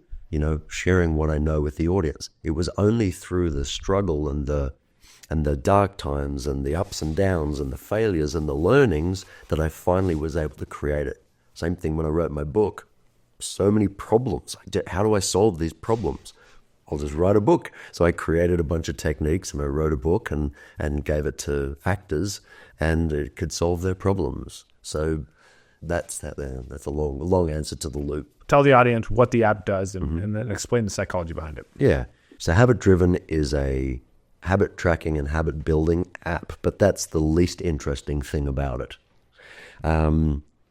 sharing what I know with the audience. It was only through the struggle and the dark times and the ups and downs and the failures and the learnings that I finally was able to create it. Same thing when I wrote my book. So many problems. How do I solve these problems? I'll just write a book. So I created a bunch of techniques and I wrote a book and gave it to actors and it could solve their problems. So that's that there. That's a long answer to the loop. Tell the audience what the app does and then explain the psychology behind it. Yeah. So Habit Driven is a habit tracking and habit building app, but that's the least interesting thing about it.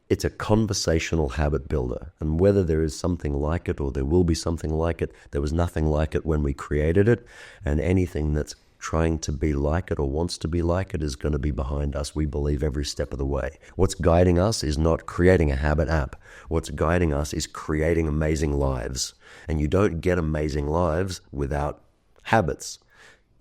It's a conversational habit builder, and whether there is something like it or there will be something like it, there was nothing like it when we created it, and anything that's trying to be like it or wants to be like it is going to be behind us, we believe, every step of the way. What's guiding us is not creating a habit app. What's guiding us is creating amazing lives, and you don't get amazing lives without habits.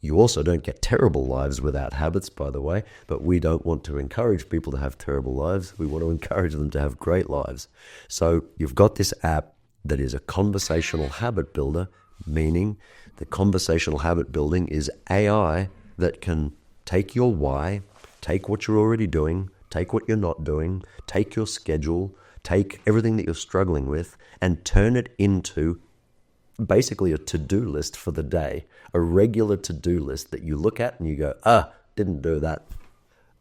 You also don't get terrible lives without habits, by the way, but we don't want to encourage people to have terrible lives. We want to encourage them to have great lives. So you've got this app that is a conversational habit builder, meaning the conversational habit building is AI that can take your why, take what you're already doing, take what you're not doing, take your schedule, take everything that you're struggling with, and turn it into basically a to-do list for the day, a regular to-do list that you look at and you go, didn't do that.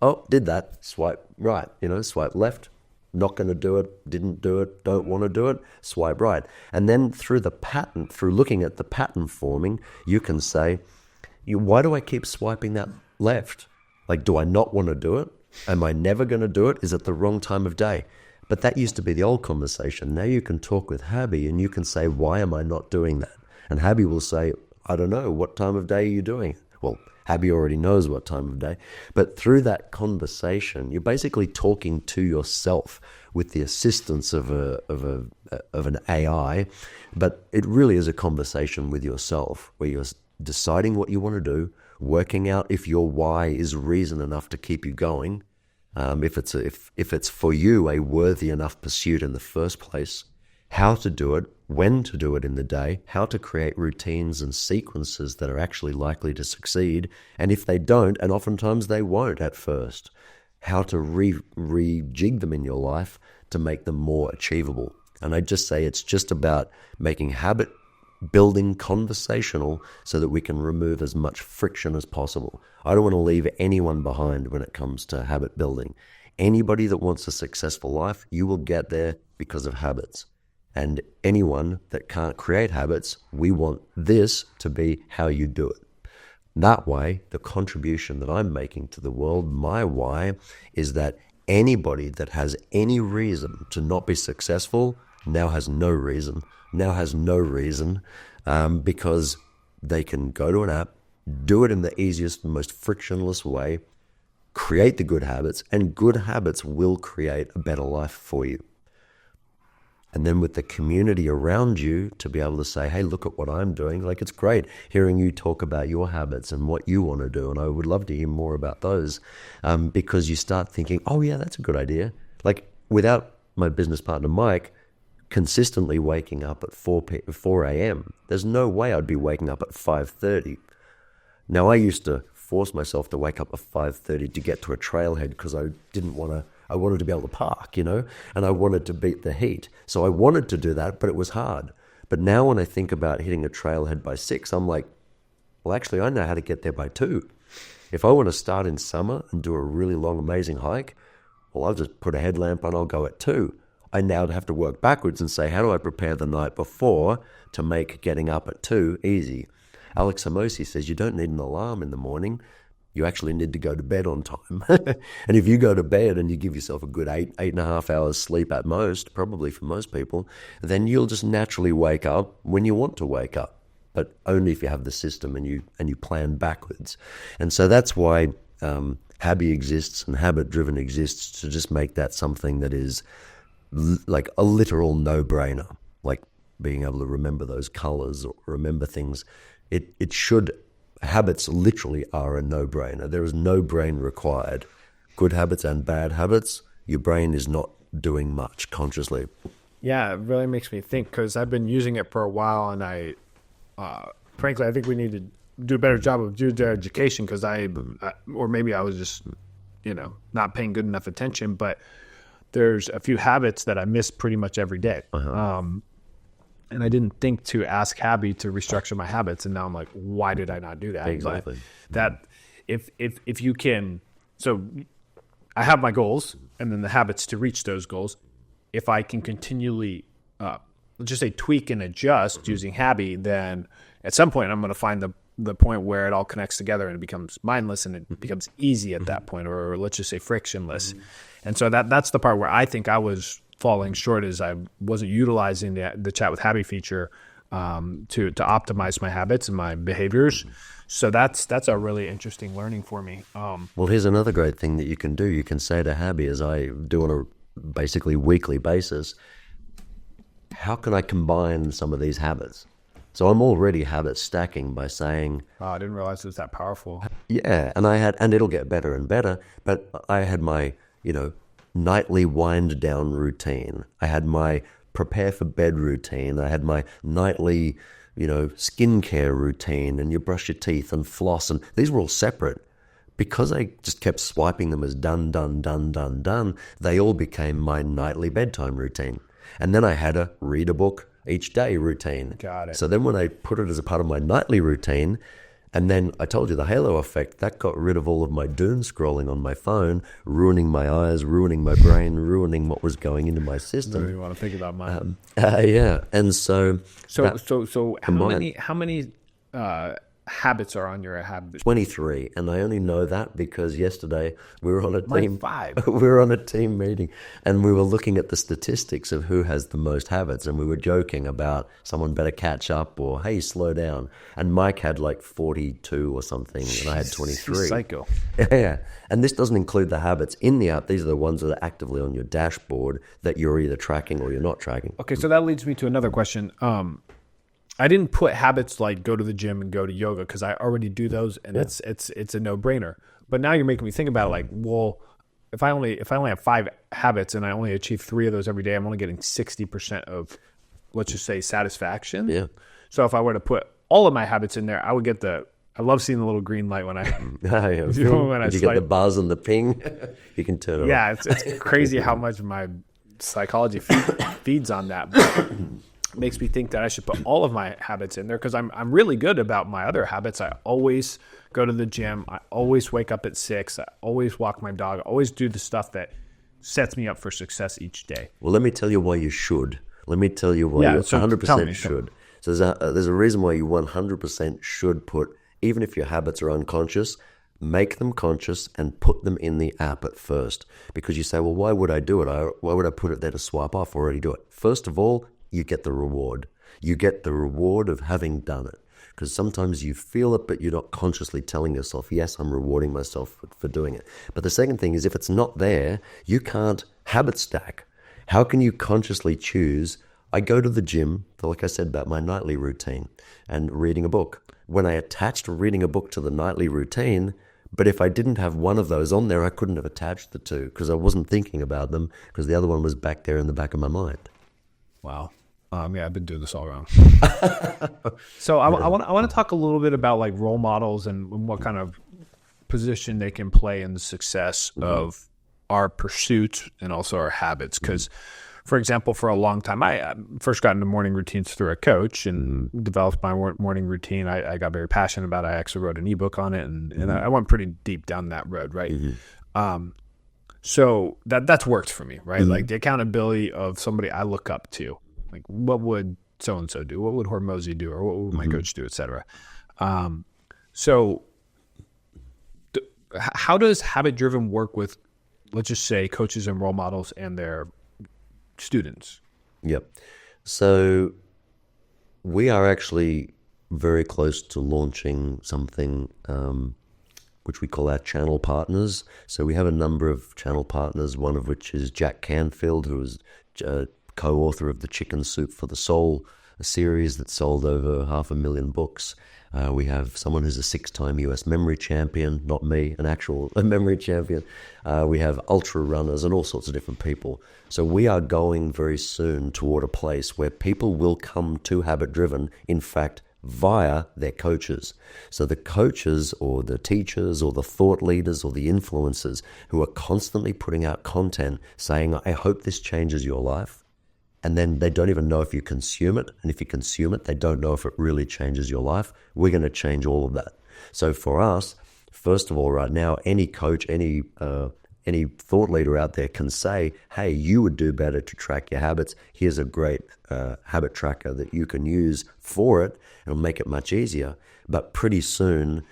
Oh, did that. Swipe right, swipe left. Not going to do it, didn't do it, don't want to do it, swipe right. And then through looking at the pattern forming, you can say, why do I keep swiping that left? Like, do I not want to do it? Am I never going to do it? Is it the wrong time of day? But that used to be the old conversation. Now you can talk with Habby and you can say, why am I not doing that? And Habby will say, I don't know, what time of day are you doing? Well, Habby already knows what time of day. But through that conversation, you're basically talking to yourself with the assistance of an AI. But it really is a conversation with yourself where you're deciding what you want to do, working out if your why is reason enough to keep you going. If it's for you a worthy enough pursuit in the first place, how to do it, when to do it in the day, how to create routines and sequences that are actually likely to succeed, and if they don't, and oftentimes they won't at first, how to rejig them in your life to make them more achievable. And I just say it's just about making habit building conversational so that we can remove as much friction as possible. I don't want to leave anyone behind when it comes to habit building. Anybody that wants a successful life, you will get there because of habits. And anyone that can't create habits, we want this to be how you do it. That way, the contribution that I'm making to the world, my why, is that anybody that has any reason to not be successful now has no reason, because they can go to an app, do it in the easiest and most frictionless way, create the good habits, and good habits will create a better life for you. And then with the community around you to be able to say, hey, look at what I'm doing. Like, it's great hearing you talk about your habits and what you want to do. And I would love to hear more about those, because you start thinking, oh yeah, that's a good idea. Like, without my business partner, Mike, consistently waking up at 4 a.m., there's no way I'd be waking up at 5:30. Now, I used to force myself to wake up at 5:30 to get to a trailhead because I wanted to be able to park, and I wanted to beat the heat. So I wanted to do that, but it was hard. But now when I think about hitting a trailhead by 6, I'm like, well, actually, I know how to get there by 2. If I want to start in summer and do a really long, amazing hike, well, I'll just put a headlamp on, I'll go at 2. I now have to work backwards and say, how do I prepare the night before to make getting up at 2 easy? Alex Hormozi says you don't need an alarm in the morning. You actually need to go to bed on time. And if you go to bed and you give yourself a good 8.5 hours sleep at most, probably for most people, then you'll just naturally wake up when you want to wake up, but only if you have the system and you plan backwards. And so that's why Habby exists and Habit Driven exists, to just make that something that is like a literal no-brainer, like being able to remember those colors or remember things. It should. Habits literally are a no-brainer. There is no brain required. Good habits and bad habits, your brain is not doing much consciously. Yeah, it really makes me think, because I've been using it for a while, and I, frankly, I think we need to do a better job of user education, because or maybe I was just, not paying good enough attention, but there's a few habits that I miss pretty much every day. And I didn't think to ask Habby to restructure my habits. And now I'm like, why did I not do that? Exactly. That if you can, so I have my goals and then the habits to reach those goals. If I can continually, let's just say, tweak and adjust using Habby, then at some point I'm going to find the point where it all connects together and it becomes mindless and it becomes easy at that point, or let's just say frictionless. And so that's the part where I think I was falling short, is I wasn't utilizing the chat with Habby feature to optimize my habits and my behaviors. So that's a really interesting learning for me. Well, here's another great thing that you can do. You can say to Habby, as I do on a basically weekly basis, how can I combine some of these habits? So I'm already habit stacking by saying, I didn't realize it was that powerful. Yeah, and it'll get better and better. But I had my, nightly wind down routine. I had my prepare for bed routine. I had my nightly, skincare routine, and you brush your teeth and floss, and these were all separate. Because I just kept swiping them as done, done, done, done, done, they all became my nightly bedtime routine. And then I had a read a book each day routine. Got it. So then when I put it as a part of my nightly routine, and then I told you the halo effect, that got rid of all of my doom scrolling on my phone, ruining my eyes, ruining my brain, ruining what was going into my system. I really want to think about mine. Yeah, and so how many habits are on your habit? 23, and I only know that because yesterday we were on a team. 5. We were on a team meeting, and we were looking at the statistics of who has the most habits, and we were joking about someone better catch up, or hey, slow down. And Mike had like 42 or something, and I had 23. He's psycho. Yeah, and this doesn't include the habits in the app. These are the ones that are actively on your dashboard that you're either tracking or you're not tracking. Okay, so that leads me to another question. I didn't put habits like go to the gym and go to yoga, because I already do those, and it's a no-brainer. But now you're making me think about it, like, well, if I only have 5 habits and I only achieve 3 of those every day, I'm only getting 60% of, let's just say, satisfaction. Yeah. So if I were to put all of my habits in there, I would get I love seeing the little green light when I when you get the buzz and the ping, you can turn it on. Yeah, it's crazy how much my psychology feeds on that. But it makes me think that I should put all of my habits in there, because I'm really good about my other habits. I always go to the gym. I always wake up at 6. I always walk my dog. I always do the stuff that sets me up for success each day. Well, let me tell you why you should. Let me tell you why you 100% should. So there's a reason why you 100% should put, even if your habits are unconscious, make them conscious and put them in the app at first. Because you say, well, why would I do it? Why would I put it there to swipe off? I already do it. First of all, you get the reward. You get the reward of having done it. Because sometimes you feel it, but you're not consciously telling yourself, yes, I'm rewarding myself for doing it. But the second thing is, if it's not there, you can't habit stack. How can you consciously choose? I go to the gym, like I said about my nightly routine and reading a book. When I attached reading a book to the nightly routine, but if I didn't have one of those on there, I couldn't have attached the two, because I wasn't thinking about them, because the other one was back there in the back of my mind. Wow. Yeah, I've been doing this all wrong. So I want to talk a little bit about like role models and what kind of position they can play in the success of our pursuits and also our habits. Because, for example, for a long time, I first got into morning routines through a coach and developed my morning routine. I got very passionate about it. I actually wrote an ebook on it, and I went pretty deep down that road, right? So that's worked for me, right? Like the accountability of somebody I look up to. Like, what would so-and-so do? What would Hormozy do? Or what would my coach do, et cetera? So how does habit-driven work with, let's just say, coaches and role models and their students? Yep. So we are actually very close to launching something which we call our channel partners. So we have a number of channel partners, one of which is Jack Canfield, who is co-author of the Chicken Soup for the Soul, a series that sold over 500,000 books. We have someone who's a 6-time US memory champion, not me, a memory champion. We have ultra runners and all sorts of different people. So we are going very soon toward a place where people will come to Habit Driven, in fact, via their coaches. So the coaches or the teachers or the thought leaders or the influencers who are constantly putting out content saying, I hope this changes your life. And then they don't even know if you consume it. And if you consume it, they don't know if it really changes your life. We're going to change all of that. So for us, first of all, right now, any coach, any thought leader out there can say, hey, you would do better to track your habits. Here's a great habit tracker that you can use for it. It'll make it much easier. But pretty soon,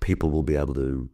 people will be able to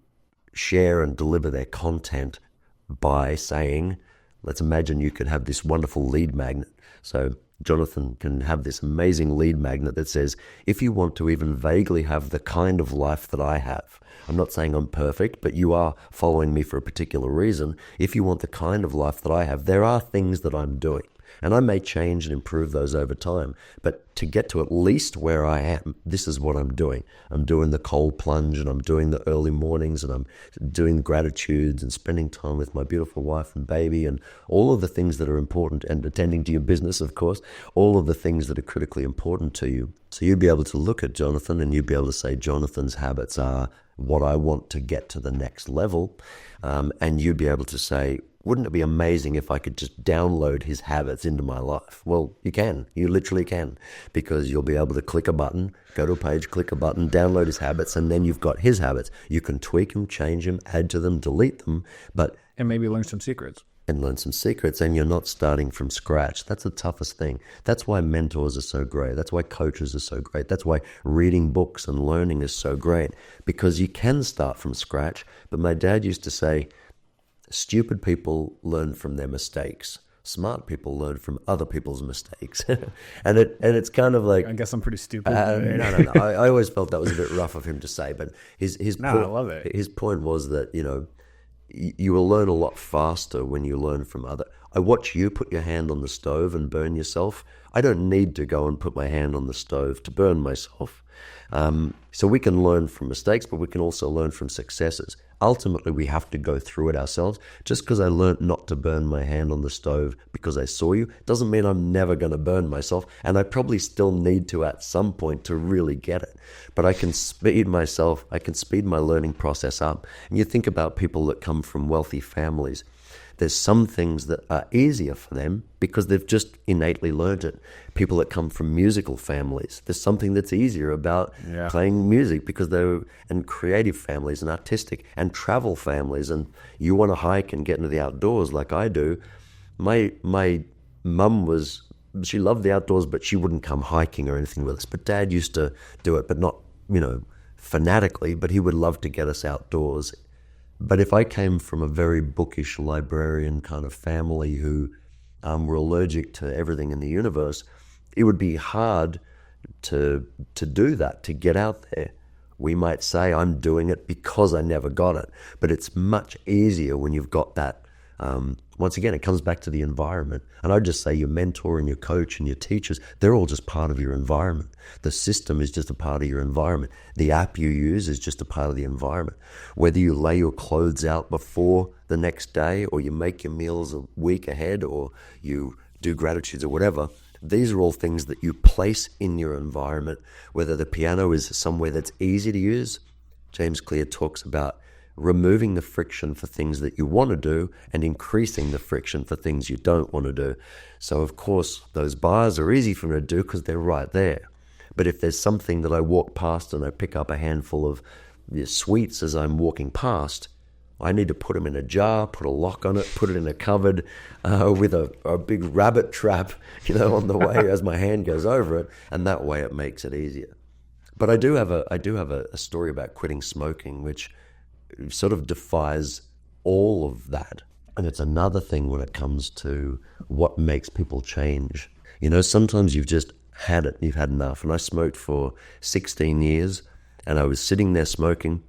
share and deliver their content by saying, let's imagine you could have this wonderful lead magnet. So Jonathan can have this amazing lead magnet that says, if you want to even vaguely have the kind of life that I have, I'm not saying I'm perfect, but you are following me for a particular reason. If you want the kind of life that I have, there are things that I'm doing. And I may change and improve those over time. But to get to at least where I am, this is what I'm doing. I'm doing the cold plunge, and I'm doing the early mornings, and I'm doing gratitudes and spending time with my beautiful wife and baby, and all of the things that are important, and attending to your business, of course, all of the things that are critically important to you. So you'd be able to look at Jonathan and you'd be able to say, Jonathan's habits are what I want to get to the next level. And you'd be able to say, wouldn't it be amazing if I could just download his habits into my life? Well, you can. You literally can, because you'll be able to click a button, go to a page, click a button, download his habits, and then you've got his habits. You can tweak them, change them, add to them, delete them, and maybe learn some secrets. And you're not starting from scratch. That's the toughest thing. That's why mentors are so great. That's why coaches are so great. That's why reading books and learning is so great, because you can start from scratch. But my dad used to say, stupid people learn from their mistakes. Smart people learn from other people's mistakes. and it's kind of like, I guess I'm pretty stupid. No. I always felt that was a bit rough of him to say, but his I love it. His point was that, you will learn a lot faster when you learn from other. I watch you put your hand on the stove and burn yourself. I don't need to go and put my hand on the stove to burn myself. So we can learn from mistakes, but we can also learn from successes. Ultimately, we have to go through it ourselves. Just because I learned not to burn my hand on the stove because I saw you, doesn't mean I'm never going to burn myself. And I probably still need to at some point to really get it. But I can speed my learning process up. And you think about people that come from wealthy families. There's some things that are easier for them because they've just innately learned it. People that come from musical families, there's something that's easier about playing music because and creative families and artistic and travel families, and you want to hike and get into the outdoors like I do. My mum she loved the outdoors, but she wouldn't come hiking or anything with us. But Dad used to do it, but not, fanatically, but he would love to get us outdoors. But if I came from a very bookish librarian kind of family who were allergic to everything in the universe, it would be hard to do that, to get out there. We might say, I'm doing it because I never got it. But it's much easier when you've got that. Once again, it comes back to the environment. And I'd just say your mentor and your coach and your teachers, they're all just part of your environment. The system is just a part of your environment. The app you use is just a part of the environment. Whether you lay your clothes out before the next day, or you make your meals a week ahead, or you do gratitudes or whatever, these are all things that you place in your environment. Whether the piano is somewhere that's easy to use, James Clear talks about removing the friction for things that you want to do and increasing the friction for things you don't want to do. So, of course, those bars are easy for me to do because they're right there. But if there's something that I walk past and I pick up a handful of sweets as I'm walking past, I need to put them in a jar, put a lock on it, put it in a cupboard with a big rabbit trap, on the way as my hand goes over it, and that way it makes it easier. But I do have a story about quitting smoking, which sort of defies all of that. And it's another thing when it comes to what makes people change. Sometimes you've just had it, you've had enough. And I smoked for 16 years, and I was sitting there smoking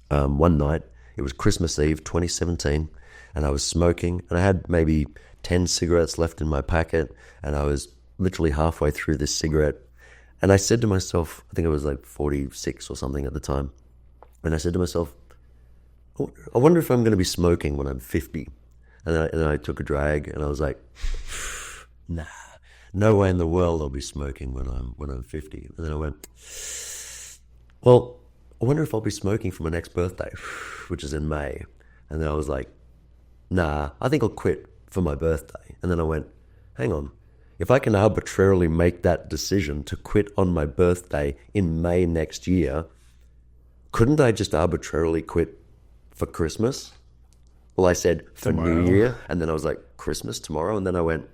one night. It was Christmas Eve 2017, and I was smoking, and I had maybe 10 cigarettes left in my packet, and I was literally halfway through this cigarette. And I said to myself, I think I was like 46 or something at the time, and I said to myself, I wonder if I'm going to be smoking when I'm 50. And then I took a drag, and I was like, nah, no way in the world I'll be smoking when I'm 50. And then I went, well, I wonder if I'll be smoking for my next birthday, which is in May. And then I was like, nah, I think I'll quit for my birthday. And then I went, hang on, if I can arbitrarily make that decision to quit on my birthday in May next year, couldn't I just arbitrarily quit for Christmas? Well, I said for tomorrow. New Year, and then I was like, Christmas tomorrow, and then I went,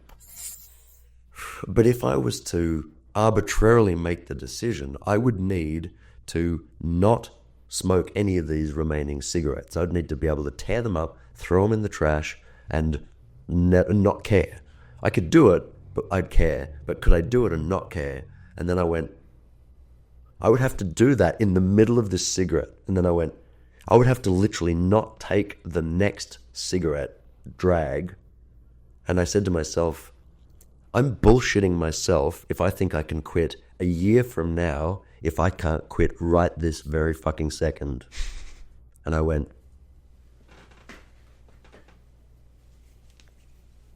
but if I was to arbitrarily make the decision, I would need to not smoke any of these remaining cigarettes. I'd need to be able to tear them up, throw them in the trash, and not care. I could do it, but I'd care. But could I do it and not care? And then I went, I would have to do that in the middle of this cigarette. And then I went, I would have to literally not take the next cigarette drag. And I said to myself, I'm bullshitting myself if I think I can quit a year from now if I can't quit right this very fucking second. And I went,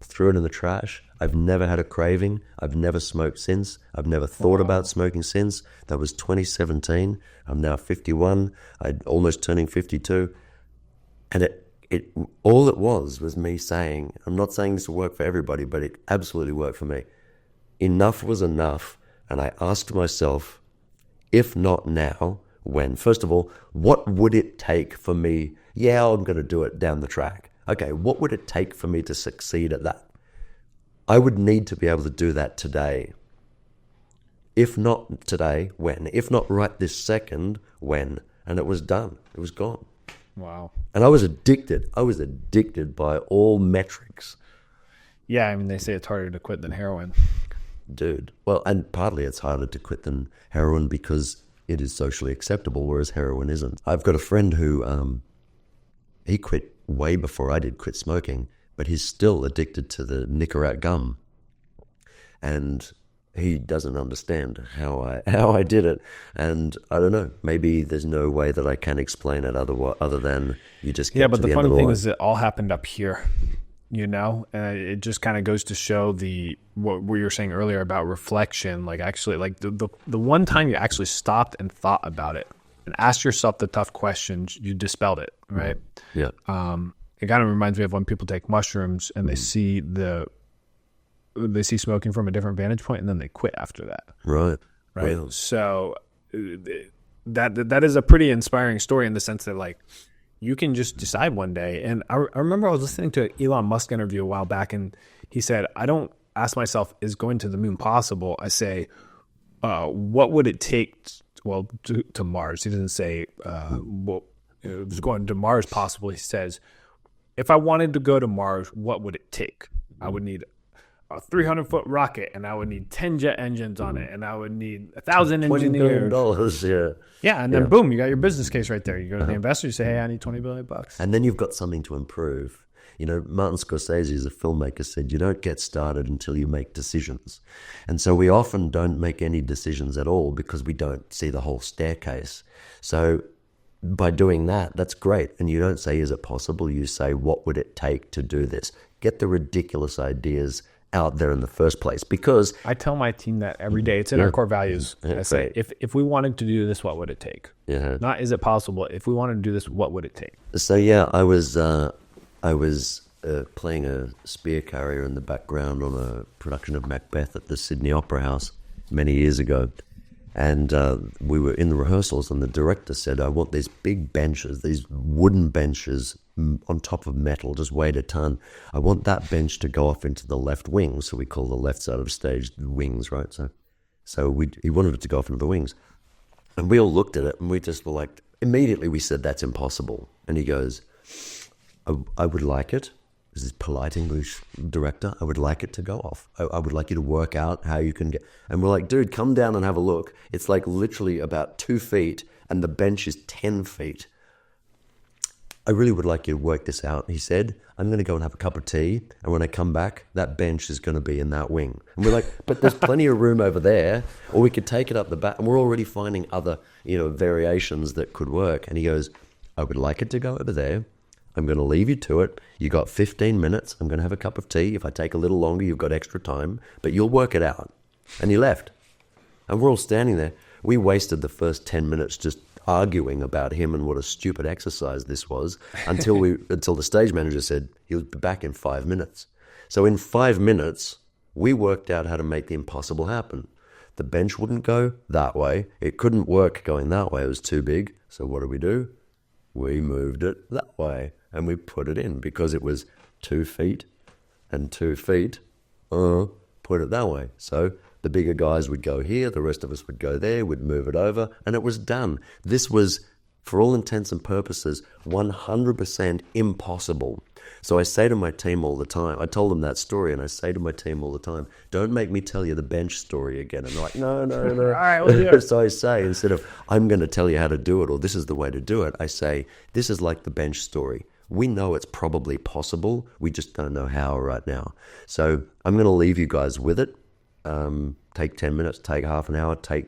threw it in the trash. I've never had a craving. I've never smoked since. I've never thought about smoking since. That was 2017. I'm now 51. I'm almost turning 52. And all it was me saying, I'm not saying this will work for everybody, but it absolutely worked for me. Enough was enough. And I asked myself, if not now, when? First of all, what would it take for me? Yeah, I'm going to do it down the track. Okay, what would it take for me to succeed at that? I would need to be able to do that today. If not today, when? If not right this second, when? And it was done. It was gone. Wow. And I was addicted. I was addicted by all metrics. Yeah, I mean, they say it's harder to quit than heroin. Dude. Well, and partly it's harder to quit than heroin because it is socially acceptable, whereas heroin isn't. I've got a friend who, he quit way before I did quit smoking, but he's still addicted to the Nicorette gum. And he doesn't understand how I did it. And I don't know, maybe there's no way that I can explain it other than you just get to the end of the line. Yeah, but the funny thing is it all happened up here, and it just kind of goes to show what you were saying earlier about reflection. Like actually, like the one time you actually stopped and thought about it and asked yourself the tough questions, you dispelled it, right? Yeah. it kind of reminds me of when people take mushrooms and they see smoking from a different vantage point, and then they quit after that. Right. Well. So that is a pretty inspiring story in the sense that like you can just decide one day. And I remember I was listening to an Elon Musk interview a while back, and he said, I don't ask myself, is going to the moon possible? I say, what would it take to Mars? He doesn't say, is going to Mars possible? He says, if I wanted to go to Mars, what would it take? I would need a 300-foot rocket, and I would need 10 jet engines on it, and I would need 1,000 engineers. $20 billion, yeah, and then boom, you got your business case right there. You go to the investor, you say, hey, I need $20 billion. And then you've got something to improve. You know, Martin Scorsese, as a filmmaker, said, you don't get started until you make decisions. And so we often don't make any decisions at all because we don't see the whole staircase. So by doing that, that's great. And you don't say, is it possible? You say, what would it take to do this? Get the ridiculous ideas out there in the first place, because I tell my team that every day. It's in our core values. I say, if we wanted to do this, what would it take? Yeah. Not is it possible. If we wanted to do this, what would it take? So yeah, I was playing a spear carrier in the background on a production of Macbeth at the Sydney Opera House many years ago. And we were in the rehearsals, and the director said, I want these big benches, these wooden benches on top of metal, just weighed a ton. I want that bench to go off into the left wing. So we call the left side of stage the wings, right? So he wanted it to go off into the wings. And we all looked at it, and we just were like, immediately we said, that's impossible. And he goes, I would like it. This is polite English director. I would like it to go off. I would like you to work out how you can get. And we're like, dude, come down and have a look. It's like literally about 2 feet, and the bench is 10 feet. I really would like you to work this out. He said, I'm going to go and have a cup of tea, and when I come back, that bench is going to be in that wing. And we're like, but there's plenty of room over there, or we could take it up the back. And we're already finding other, variations that could work. And he goes, I would like it to go over there. I'm going to leave you to it. You got 15 minutes. I'm going to have a cup of tea. If I take a little longer, you've got extra time, but you'll work it out. And he left. And we're all standing there. We wasted the first 10 minutes just arguing about him and what a stupid exercise this was until the stage manager said he'll be back in 5 minutes. So in 5 minutes, we worked out how to make the impossible happen. The bench wouldn't go that way. It couldn't work going that way. It was too big. So what do? We moved it that way, and we put it in because it was 2 feet and 2 feet. Put it that way. So the bigger guys would go here, the rest of us would go there, we'd move it over, and it was done. This was, for all intents and purposes, 100% impossible. So I say to my team all the time, I told them that story, and I say to my team all the time, don't make me tell you the bench story again. And they're like, no. All right, we'll do it. So I say, instead of, I'm going to tell you how to do it, or this is the way to do it, I say, this is like the bench story. We know it's probably possible. We just don't know how right now. So I'm going to leave you guys with it. Take 10 minutes, take half an hour, take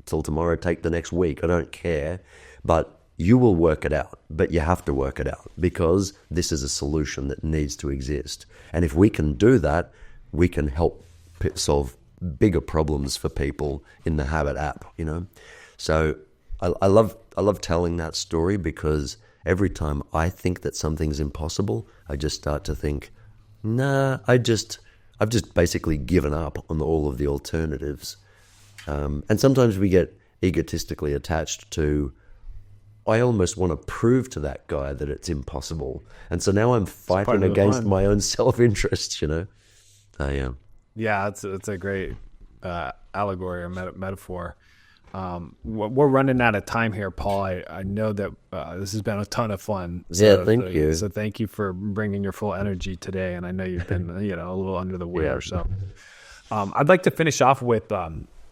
till tomorrow, take the next week. I don't care. But you will work it out. But you have to work it out because this is a solution that needs to exist. And if we can do that, we can help solve bigger problems for people in the Habit app, So I love telling that story because every time I think that something's impossible, I just start to think, I've just basically given up on all of the alternatives. And sometimes we get egotistically attached to, I almost want to prove to that guy that it's impossible. And so now I'm fighting against my own self-interest, Yeah, it's a great allegory or metaphor. We're running out of time here, Paul. I know that this has been a ton of fun. Thank you. So thank you for bringing your full energy today. And I know you've been, a little under the weather. So I'd like to finish off with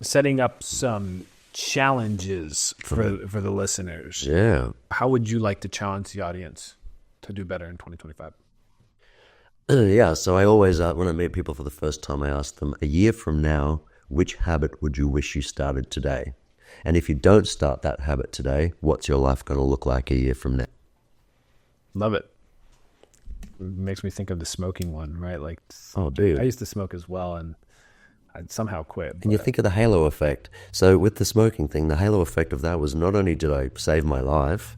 setting up some challenges for the listeners. Yeah. How would you like to challenge the audience to do better in 2025? So I always, when I meet people for the first time, I ask them, a year from now, which habit would you wish you started today? And if you don't start that habit today, what's your life going to look like a year from now? Love it. It makes me think of the smoking one, right? Like, oh, dude. I used to smoke as well, and I'd somehow quit. And you think of the halo effect. So with the smoking thing, the halo effect of that was not only did I save my life,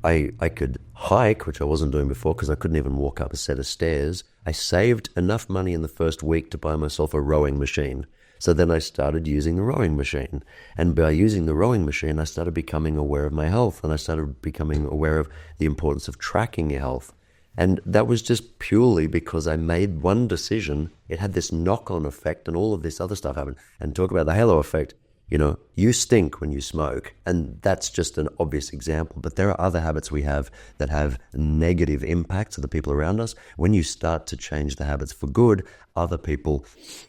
I could hike, which I wasn't doing before because I couldn't even walk up a set of stairs. I saved enough money in the first week to buy myself a rowing machine. So then I started using the rowing machine. And by using the rowing machine, I started becoming aware of my health, and I started becoming aware of the importance of tracking your health. And that was just purely because I made one decision. It had this knock-on effect, and all of this other stuff happened. And talk about the halo effect. You know, you stink when you smoke, and that's just an obvious example. But there are other habits we have that have negative impacts to the people around us. When you start to change the habits for good, other people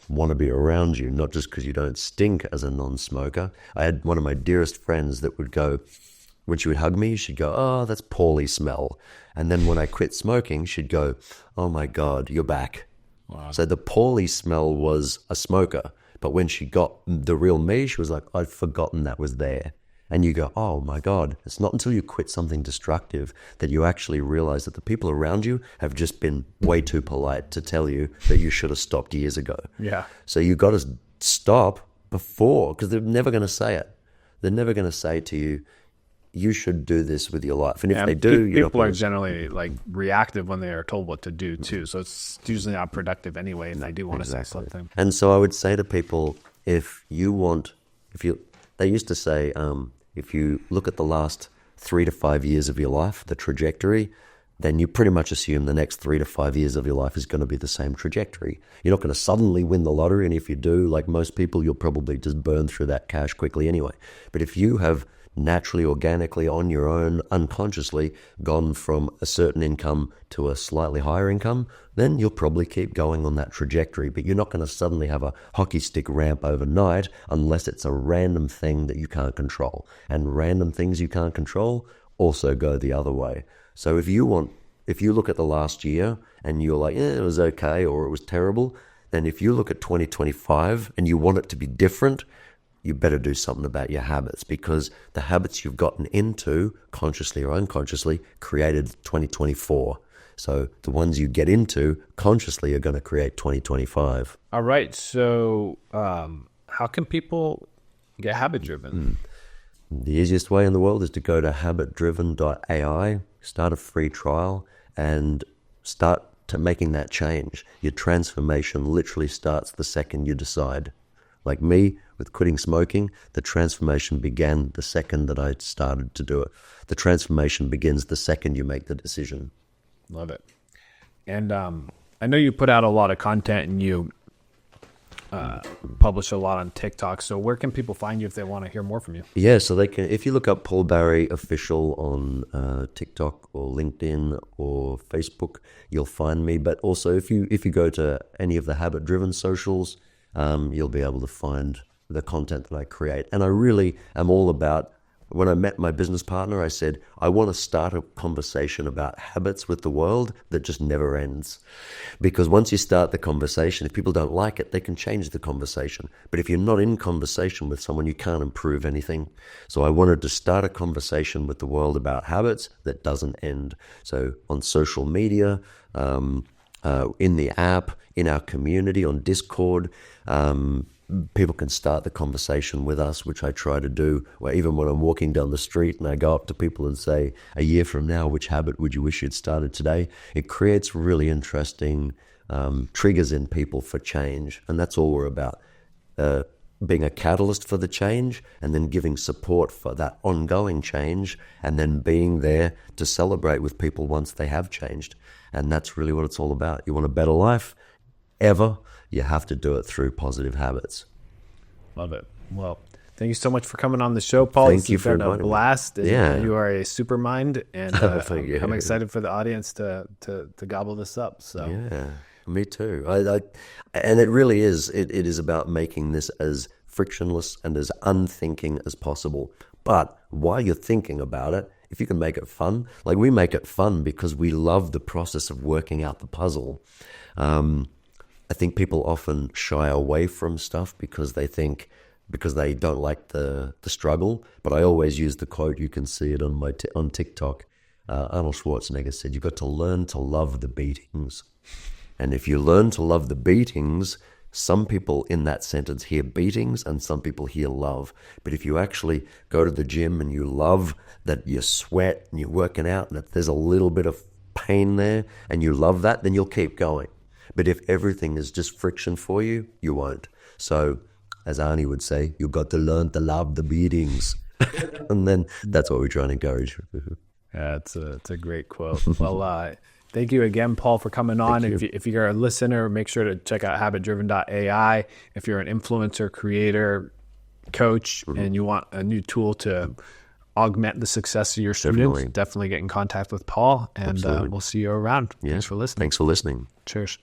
want to be around you, not just because you don't stink as a non-smoker. I had one of my dearest friends that would go, when she would hug me, she'd go, "Oh, that's Paulie smell." And then when I quit smoking, she'd go, "Oh my God, you're back." Wow. So the Paulie smell was a smoker. But when she got the real me, she was like, "I'd forgotten that was there." And you go, "Oh my God." It's not until you quit something destructive that you actually realize that the people around you have just been way too polite to tell you that you should have stopped years ago. Yeah. So you got to stop before, because they're never going to say it. They're never going to say to you, "You should do this with your life." And if they do, people are generally like reactive when they are told what to do too. So it's usually not productive anyway if they do want to say something. And so I would say to people, they used to say, if you look at the last 3 to 5 years of your life, the trajectory, then you pretty much assume the next 3 to 5 years of your life is going to be the same trajectory. You're not going to suddenly win the lottery. And if you do, like most people, you'll probably just burn through that cash quickly anyway. But if you have naturally, organically, on your own, unconsciously, gone from a certain income to a slightly higher income, then you'll probably keep going on that trajectory. But you're not going to suddenly have a hockey stick ramp overnight unless it's a random thing that you can't control. And random things you can't control also go the other way. So if you look at the last year and you're like, "Yeah, it was okay," or "It was terrible," then if you look at 2025 and you want it to be different, you better do something about your habits, because the habits you've gotten into, consciously or unconsciously, created 2024. So the ones you get into consciously are going to create 2025. All right. So how can people get habit driven? The easiest way in the world is to go to habitdriven.ai, start a free trial, and start to making that change. Your transformation literally starts the second you decide. Like me, with quitting smoking, the transformation began the second that I started to do it. The transformation begins the second you make the decision. Love it. And I know you put out a lot of content and you publish a lot on TikTok. So where can people find you if they want to hear more from you? Yeah, so they can. If you look up Paul Barry Official on TikTok or LinkedIn or Facebook, you'll find me. But also, if you go to any of the Habit Driven socials, you'll be able to find the content that I create. And I really am all about, when I met my business partner, I said, I want to start a conversation about habits with the world that just never ends. Because once you start the conversation, if people don't like it, they can change the conversation. But if you're not in conversation with someone, you can't improve anything. So I wanted to start a conversation with the world about habits that doesn't end. So on social media, in the app, in our community, on Discord, people can start the conversation with us, which I try to do, where even when I'm walking down the street and I go up to people and say, "A year from now, which habit would you wish you'd started today?" It creates really interesting triggers in people for change. And that's all we're about, being a catalyst for the change, and then giving support for that ongoing change, and then being there to celebrate with people once they have changed. And that's really what it's all about. You want a better life ever, you have to do it through positive habits. Love it. Well, thank you so much for coming on the show, Paul. Thank you for inviting me. It's been a blast. Yeah. You are a super mind, and I'm excited for the audience to gobble this up. So yeah, me too. And it really is. It is about making this as frictionless and as unthinking as possible. But while you're thinking about it, if you can make it fun, like we make it fun because we love the process of working out the puzzle. I think people often shy away from stuff because they don't like the struggle. But I always use the quote, you can see it on TikTok. Arnold Schwarzenegger said, "You've got to learn to love the beatings." And if you learn to love the beatings, some people in that sentence hear beatings and some people hear love. But if you actually go to the gym and you love that you sweat and you're working out and if there's a little bit of pain there and you love that, then you'll keep going. But if everything is just friction for you, you won't. So as Arnie would say, you've got to learn to love the beatings. And then that's what we try and encourage. Yeah, it's a great quote. Well, thank you again, Paul, for coming on. If you're a listener, make sure to check out habitdriven.ai. If you're an influencer, creator, coach, and you want a new tool to augment the success of your students, definitely get in contact with Paul, and we'll see you around. Yeah. Thanks for listening. Thanks for listening. Cheers.